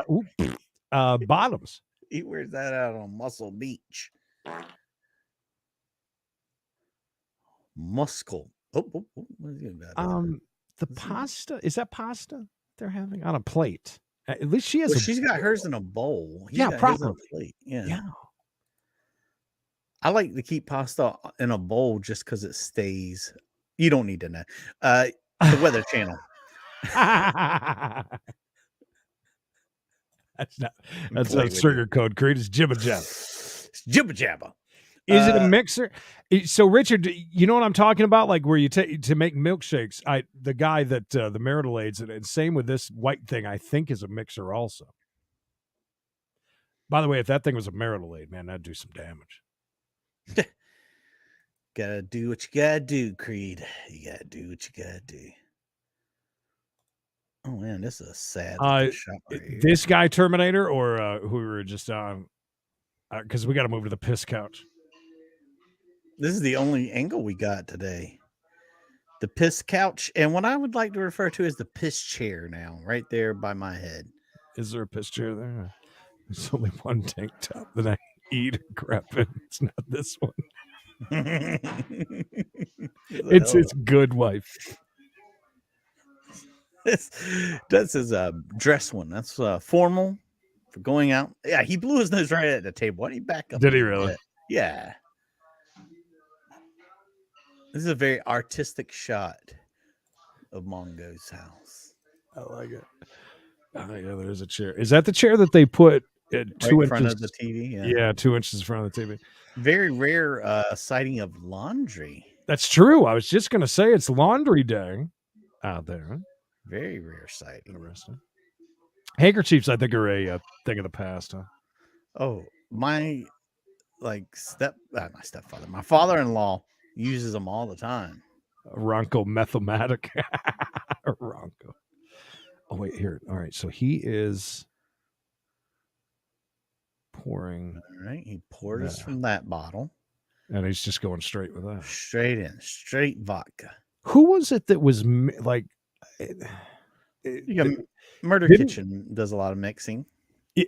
bottoms. He wears that out on Muscle Beach. Muscle. Oh, what is he about? The pasta, is that pasta they're having on a plate? At least she has. Well, she's got hers in a bowl. He's yeah, got his on properly. a plate. Yeah. I like to keep pasta in a bowl just because it stays. You don't need to know. The Weather Channel. That's not trigger code. Creed is jibba jabba. Jibba jabba. Is it a mixer? So, Richard, you know what I'm talking about? Like where you take to make milkshakes. The guy that the marital aids, and same with this white thing, I think is a mixer also. By the way, if that thing was a marital aid, man, that'd do some damage. Gotta do what you gotta do, Creed. You gotta do what you gotta do. Oh man, this is a sad shot right here. This guy Terminator or who we were just on, because we got to move to the piss couch. This is the only angle we got today. The piss couch, and what I would like to refer to as the piss chair now, right there by my head. Is there a piss chair there? There's only one tank top that I eat or crap in. It's not this one. It's good, wife. That's his dress one. That's formal for going out. Yeah, he blew his nose right at the table. Why don't you back up? Did he really? Bit? Yeah. This is a very artistic shot of Mongo's house. I like it. Oh yeah, there's a chair. Is that the chair that they put at right 2 in inches front of the TV? Yeah, 2 inches in front of the TV. Very rare sighting of laundry. That's true. I was just gonna say it's laundry day out there. Very rare sighting. Interesting. Handkerchiefs, I think, are a thing of the past, huh? Oh, my stepfather, my father-in-law uses them all the time. Ronco Methomatic. Ronco. Oh, wait, here. All right. So he is pouring. All right. He poured us from that bottle. And he's just going straight with that. Straight in. Straight vodka. Who was it that was like. Murder Kitchen does a lot of mixing.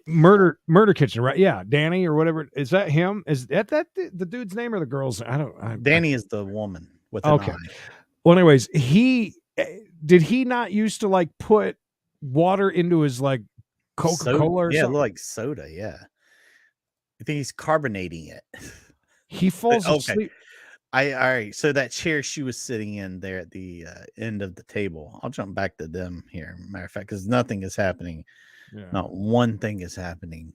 Murder Kitchen, right? Yeah. Danny or whatever. Is that him? Is that the dude's name or the girl's? Danny is the woman with an eye. Well, anyways, did he not used to like put water into his like Coca-Cola or something? Like soda. Yeah. I think he's carbonating it. He falls asleep. All right. So that chair she was sitting in there at the end of the table. I'll jump back to them here. Matter of fact, because nothing is happening. Yeah. Not one thing is happening.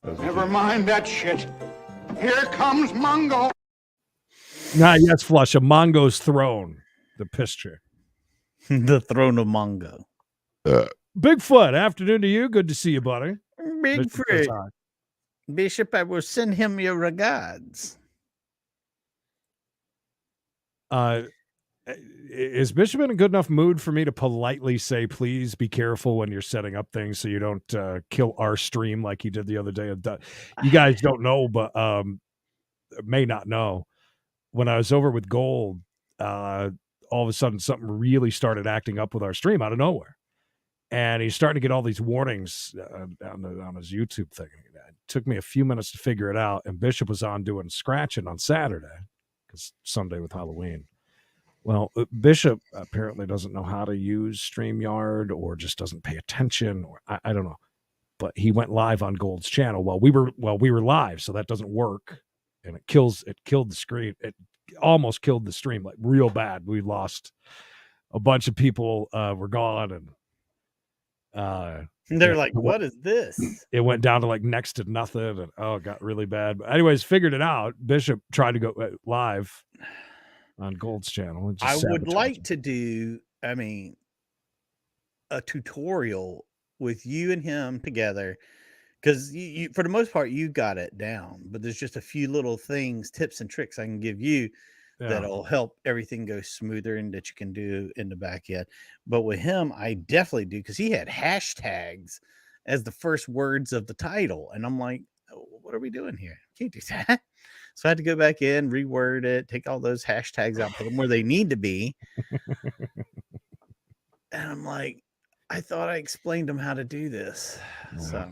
Never mind that shit. Here comes Mongo. Yes, Flush. A Mongo's throne. The piss chair. The throne of Mongo. Bigfoot, afternoon to you. Good to see you, buddy. Bigfoot. Bishop, I will send him your regards. Is Bishop in a good enough mood for me to politely say, please be careful when you're setting up things so you don't kill our stream like he did the other day? You guys don't know, but may not know. When I was over with Gold, all of a sudden something really started acting up with our stream out of nowhere. And he's starting to get all these warnings on his YouTube thing. It took me a few minutes to figure it out. And Bishop was on doing scratching on Saturday because Sunday with Halloween. Well, Bishop apparently doesn't know how to use StreamYard or just doesn't pay attention, or I don't know. But he went live on Gold's channel while we were live, so that doesn't work, and it killed the screen. It almost killed the stream, like real bad. We lost a bunch of people. Were gone, and they're like, "What is this?" It went down to like next to nothing, and it got really bad. But anyways, figured it out. Bishop tried to go live on Gold's channel. I would like to do, a tutorial with you and him together, because you for the most part you got it down, but there's just a few little things, tips and tricks I can give you that'll help everything go smoother and that you can do in the back end. But with him, I definitely do, because he had hashtags as the first words of the title, and I'm like, oh, what are we doing here? Can't do that. So I had to go back in, reword it, take all those hashtags out, put them where they need to be. And I'm like, I thought I explained him how to do this. So,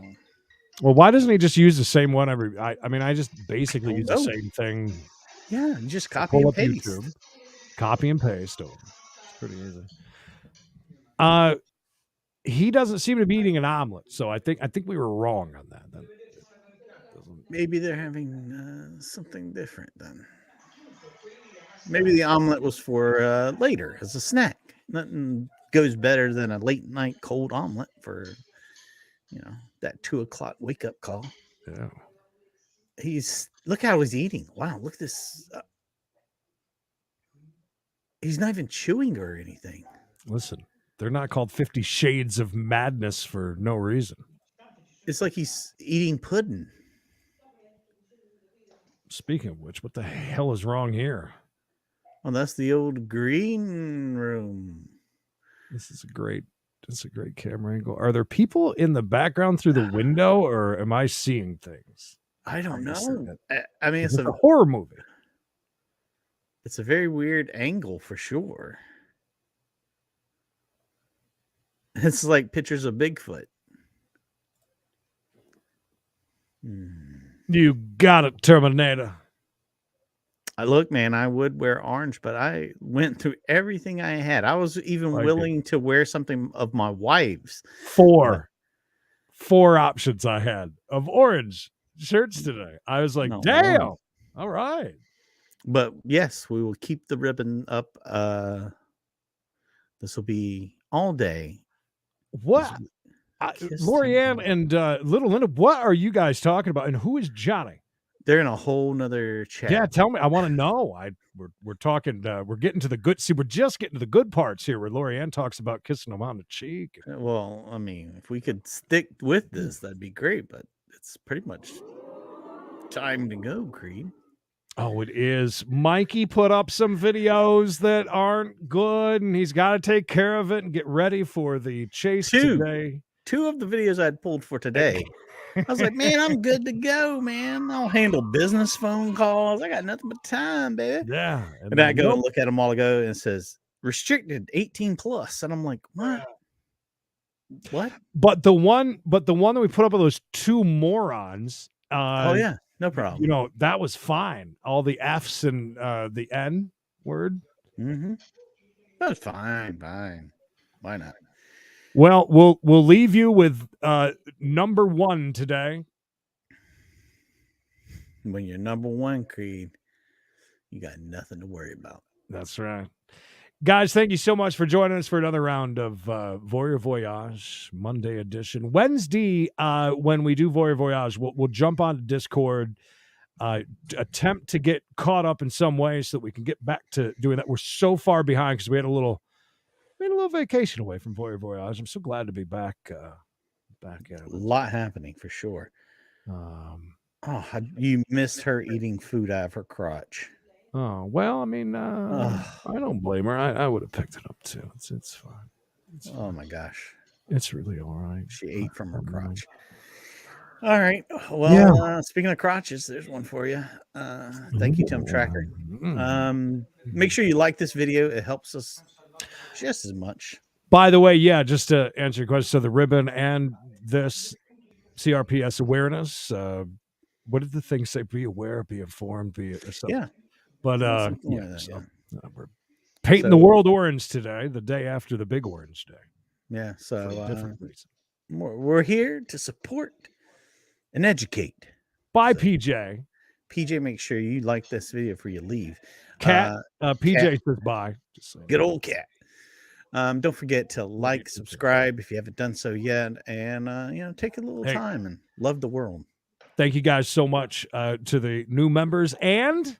well, why doesn't he just use the same one every? I mean, I just basically use the same thing. Yeah, you just copy and paste. YouTube, copy and paste over. It's pretty easy. He doesn't seem to be eating an omelet, so I think we were wrong on that. Maybe they're having something different then. Maybe the omelet was for later as a snack. Nothing goes better than a late night cold omelet for, that 2:00 wake up call. Yeah. Look how he's eating. Wow, look at this. He's not even chewing or anything. Listen, they're not called 50 Shades of Madness for no reason. It's like he's eating pudding. Speaking of which, what the hell is wrong here? Well, that's the old green room. This is a great camera angle. Are there people in the background through the window, or am I seeing things? I don't know. I mean, it's a horror movie. It's a very weird angle for sure. It's like pictures of Bigfoot. You got it, Terminator. Look, man, I would wear orange, but I went through everything I had. I was even willing to wear something of my wife's. Four options I had of orange shirts today. I was like, damn. No. All right. But yes, we will keep the ribbon up. This will be all day. What? Lorianne and Little Linda, what are you guys talking about? And who is Johnny? They're in a whole nother chat. Yeah, tell me. I want to know. We're talking. We're getting to the good. See, we're just getting to the good parts here, where Lorianne talks about kissing him on the cheek. Well, I mean, if we could stick with this, that'd be great. But it's pretty much time to go, Creed. Oh, it is. Mikey put up some videos that aren't good, and he's got to take care of it and get ready for the chase today. Two of the videos I'd pulled for today. I was like, man, I'm good to go, man. I'll handle business phone calls. I got nothing but time, baby. Yeah. And I go and look at them all ago, and it says restricted 18 plus. And I'm like, what? What? But the one that we put up with those two morons. Oh yeah, no problem. That was fine. All the F's and the N word. Mm-hmm. That's fine. Why not? Well, we'll leave you with number one today. When you're number one, Creed, you got nothing to worry about. That's right. Guys, thank you so much for joining us for another round of Voyeur Voyage, Monday edition. Wednesday, when we do Voyeur Voyage, we'll jump on Discord, attempt to get caught up in some way so that we can get back to doing that. We're so far behind because we had a little vacation away from Voyeur Voyage. I'm so glad to be back at it. A lot happening for sure. You missed her eating food out of her crotch. Oh, well, I mean, I don't blame her. I would have picked it up too. It's fine. Oh my gosh. It's really all right. She ate from her crotch. All right. Well, speaking of crotches, there's one for you. Thank you, Tim Tracker. Make sure you like this video. It helps us just as much. By the way, just to answer your question, so the ribbon and this CRPS awareness, what did the thing say? Be aware, be informed, be or something. Yeah. But we're painting the world orange today, the day after the big orange day. Yeah. So for a different reason. We're here to support and educate. Bye, PJ. PJ, make sure you like this video before you leave. Cat, PJ says bye. Good old cat. Don't forget to like, subscribe if you haven't done so yet, and take a little time and love the world. Thank you guys so much to the new members and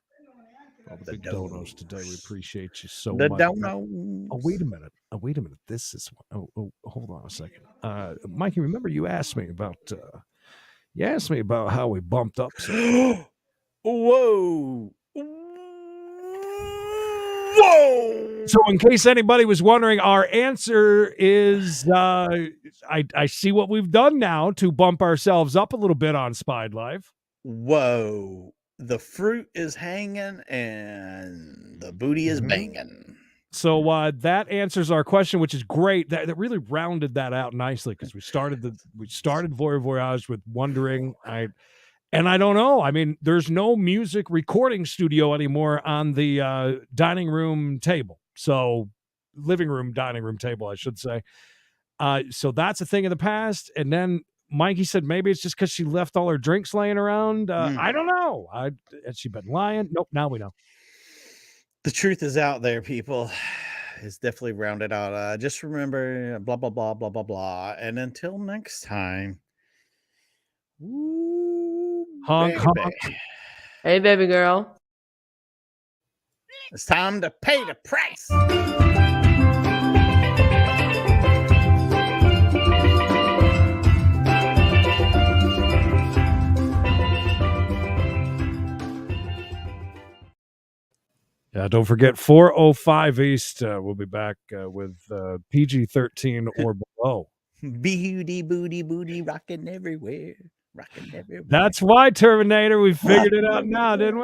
all the big donos today. We appreciate you so much. Oh, wait a minute. Oh, wait a minute. This is hold on a second. Mikey, remember you asked me about how we bumped up. Whoa. So in case anybody was wondering, our answer is I see what we've done now to bump ourselves up a little bit on Spiedlife. Whoa. The fruit is hanging and the booty is banging. So that answers our question, which is great. That really rounded that out nicely because we started Voyeur Voyage with wondering. I don't know. I mean, there's no music recording studio anymore on the dining room table. So living room, dining room table, I should say. So that's a thing of the past. And then Mikey said maybe it's just because she left all her drinks laying around. I don't know. Has she been lying? Nope. Now we know. The truth is out there, people. It's definitely rounded out. Just remember, blah, blah, blah, blah, blah, blah. And until next time. Ooh, honk, baby. honk. Hey, baby girl. It's time to pay the price. Yeah, don't forget 405 East. We'll be back with PG-13 or below. Booty, booty, booty, rocking everywhere. That's why, Terminator. We figured it out now, didn't we?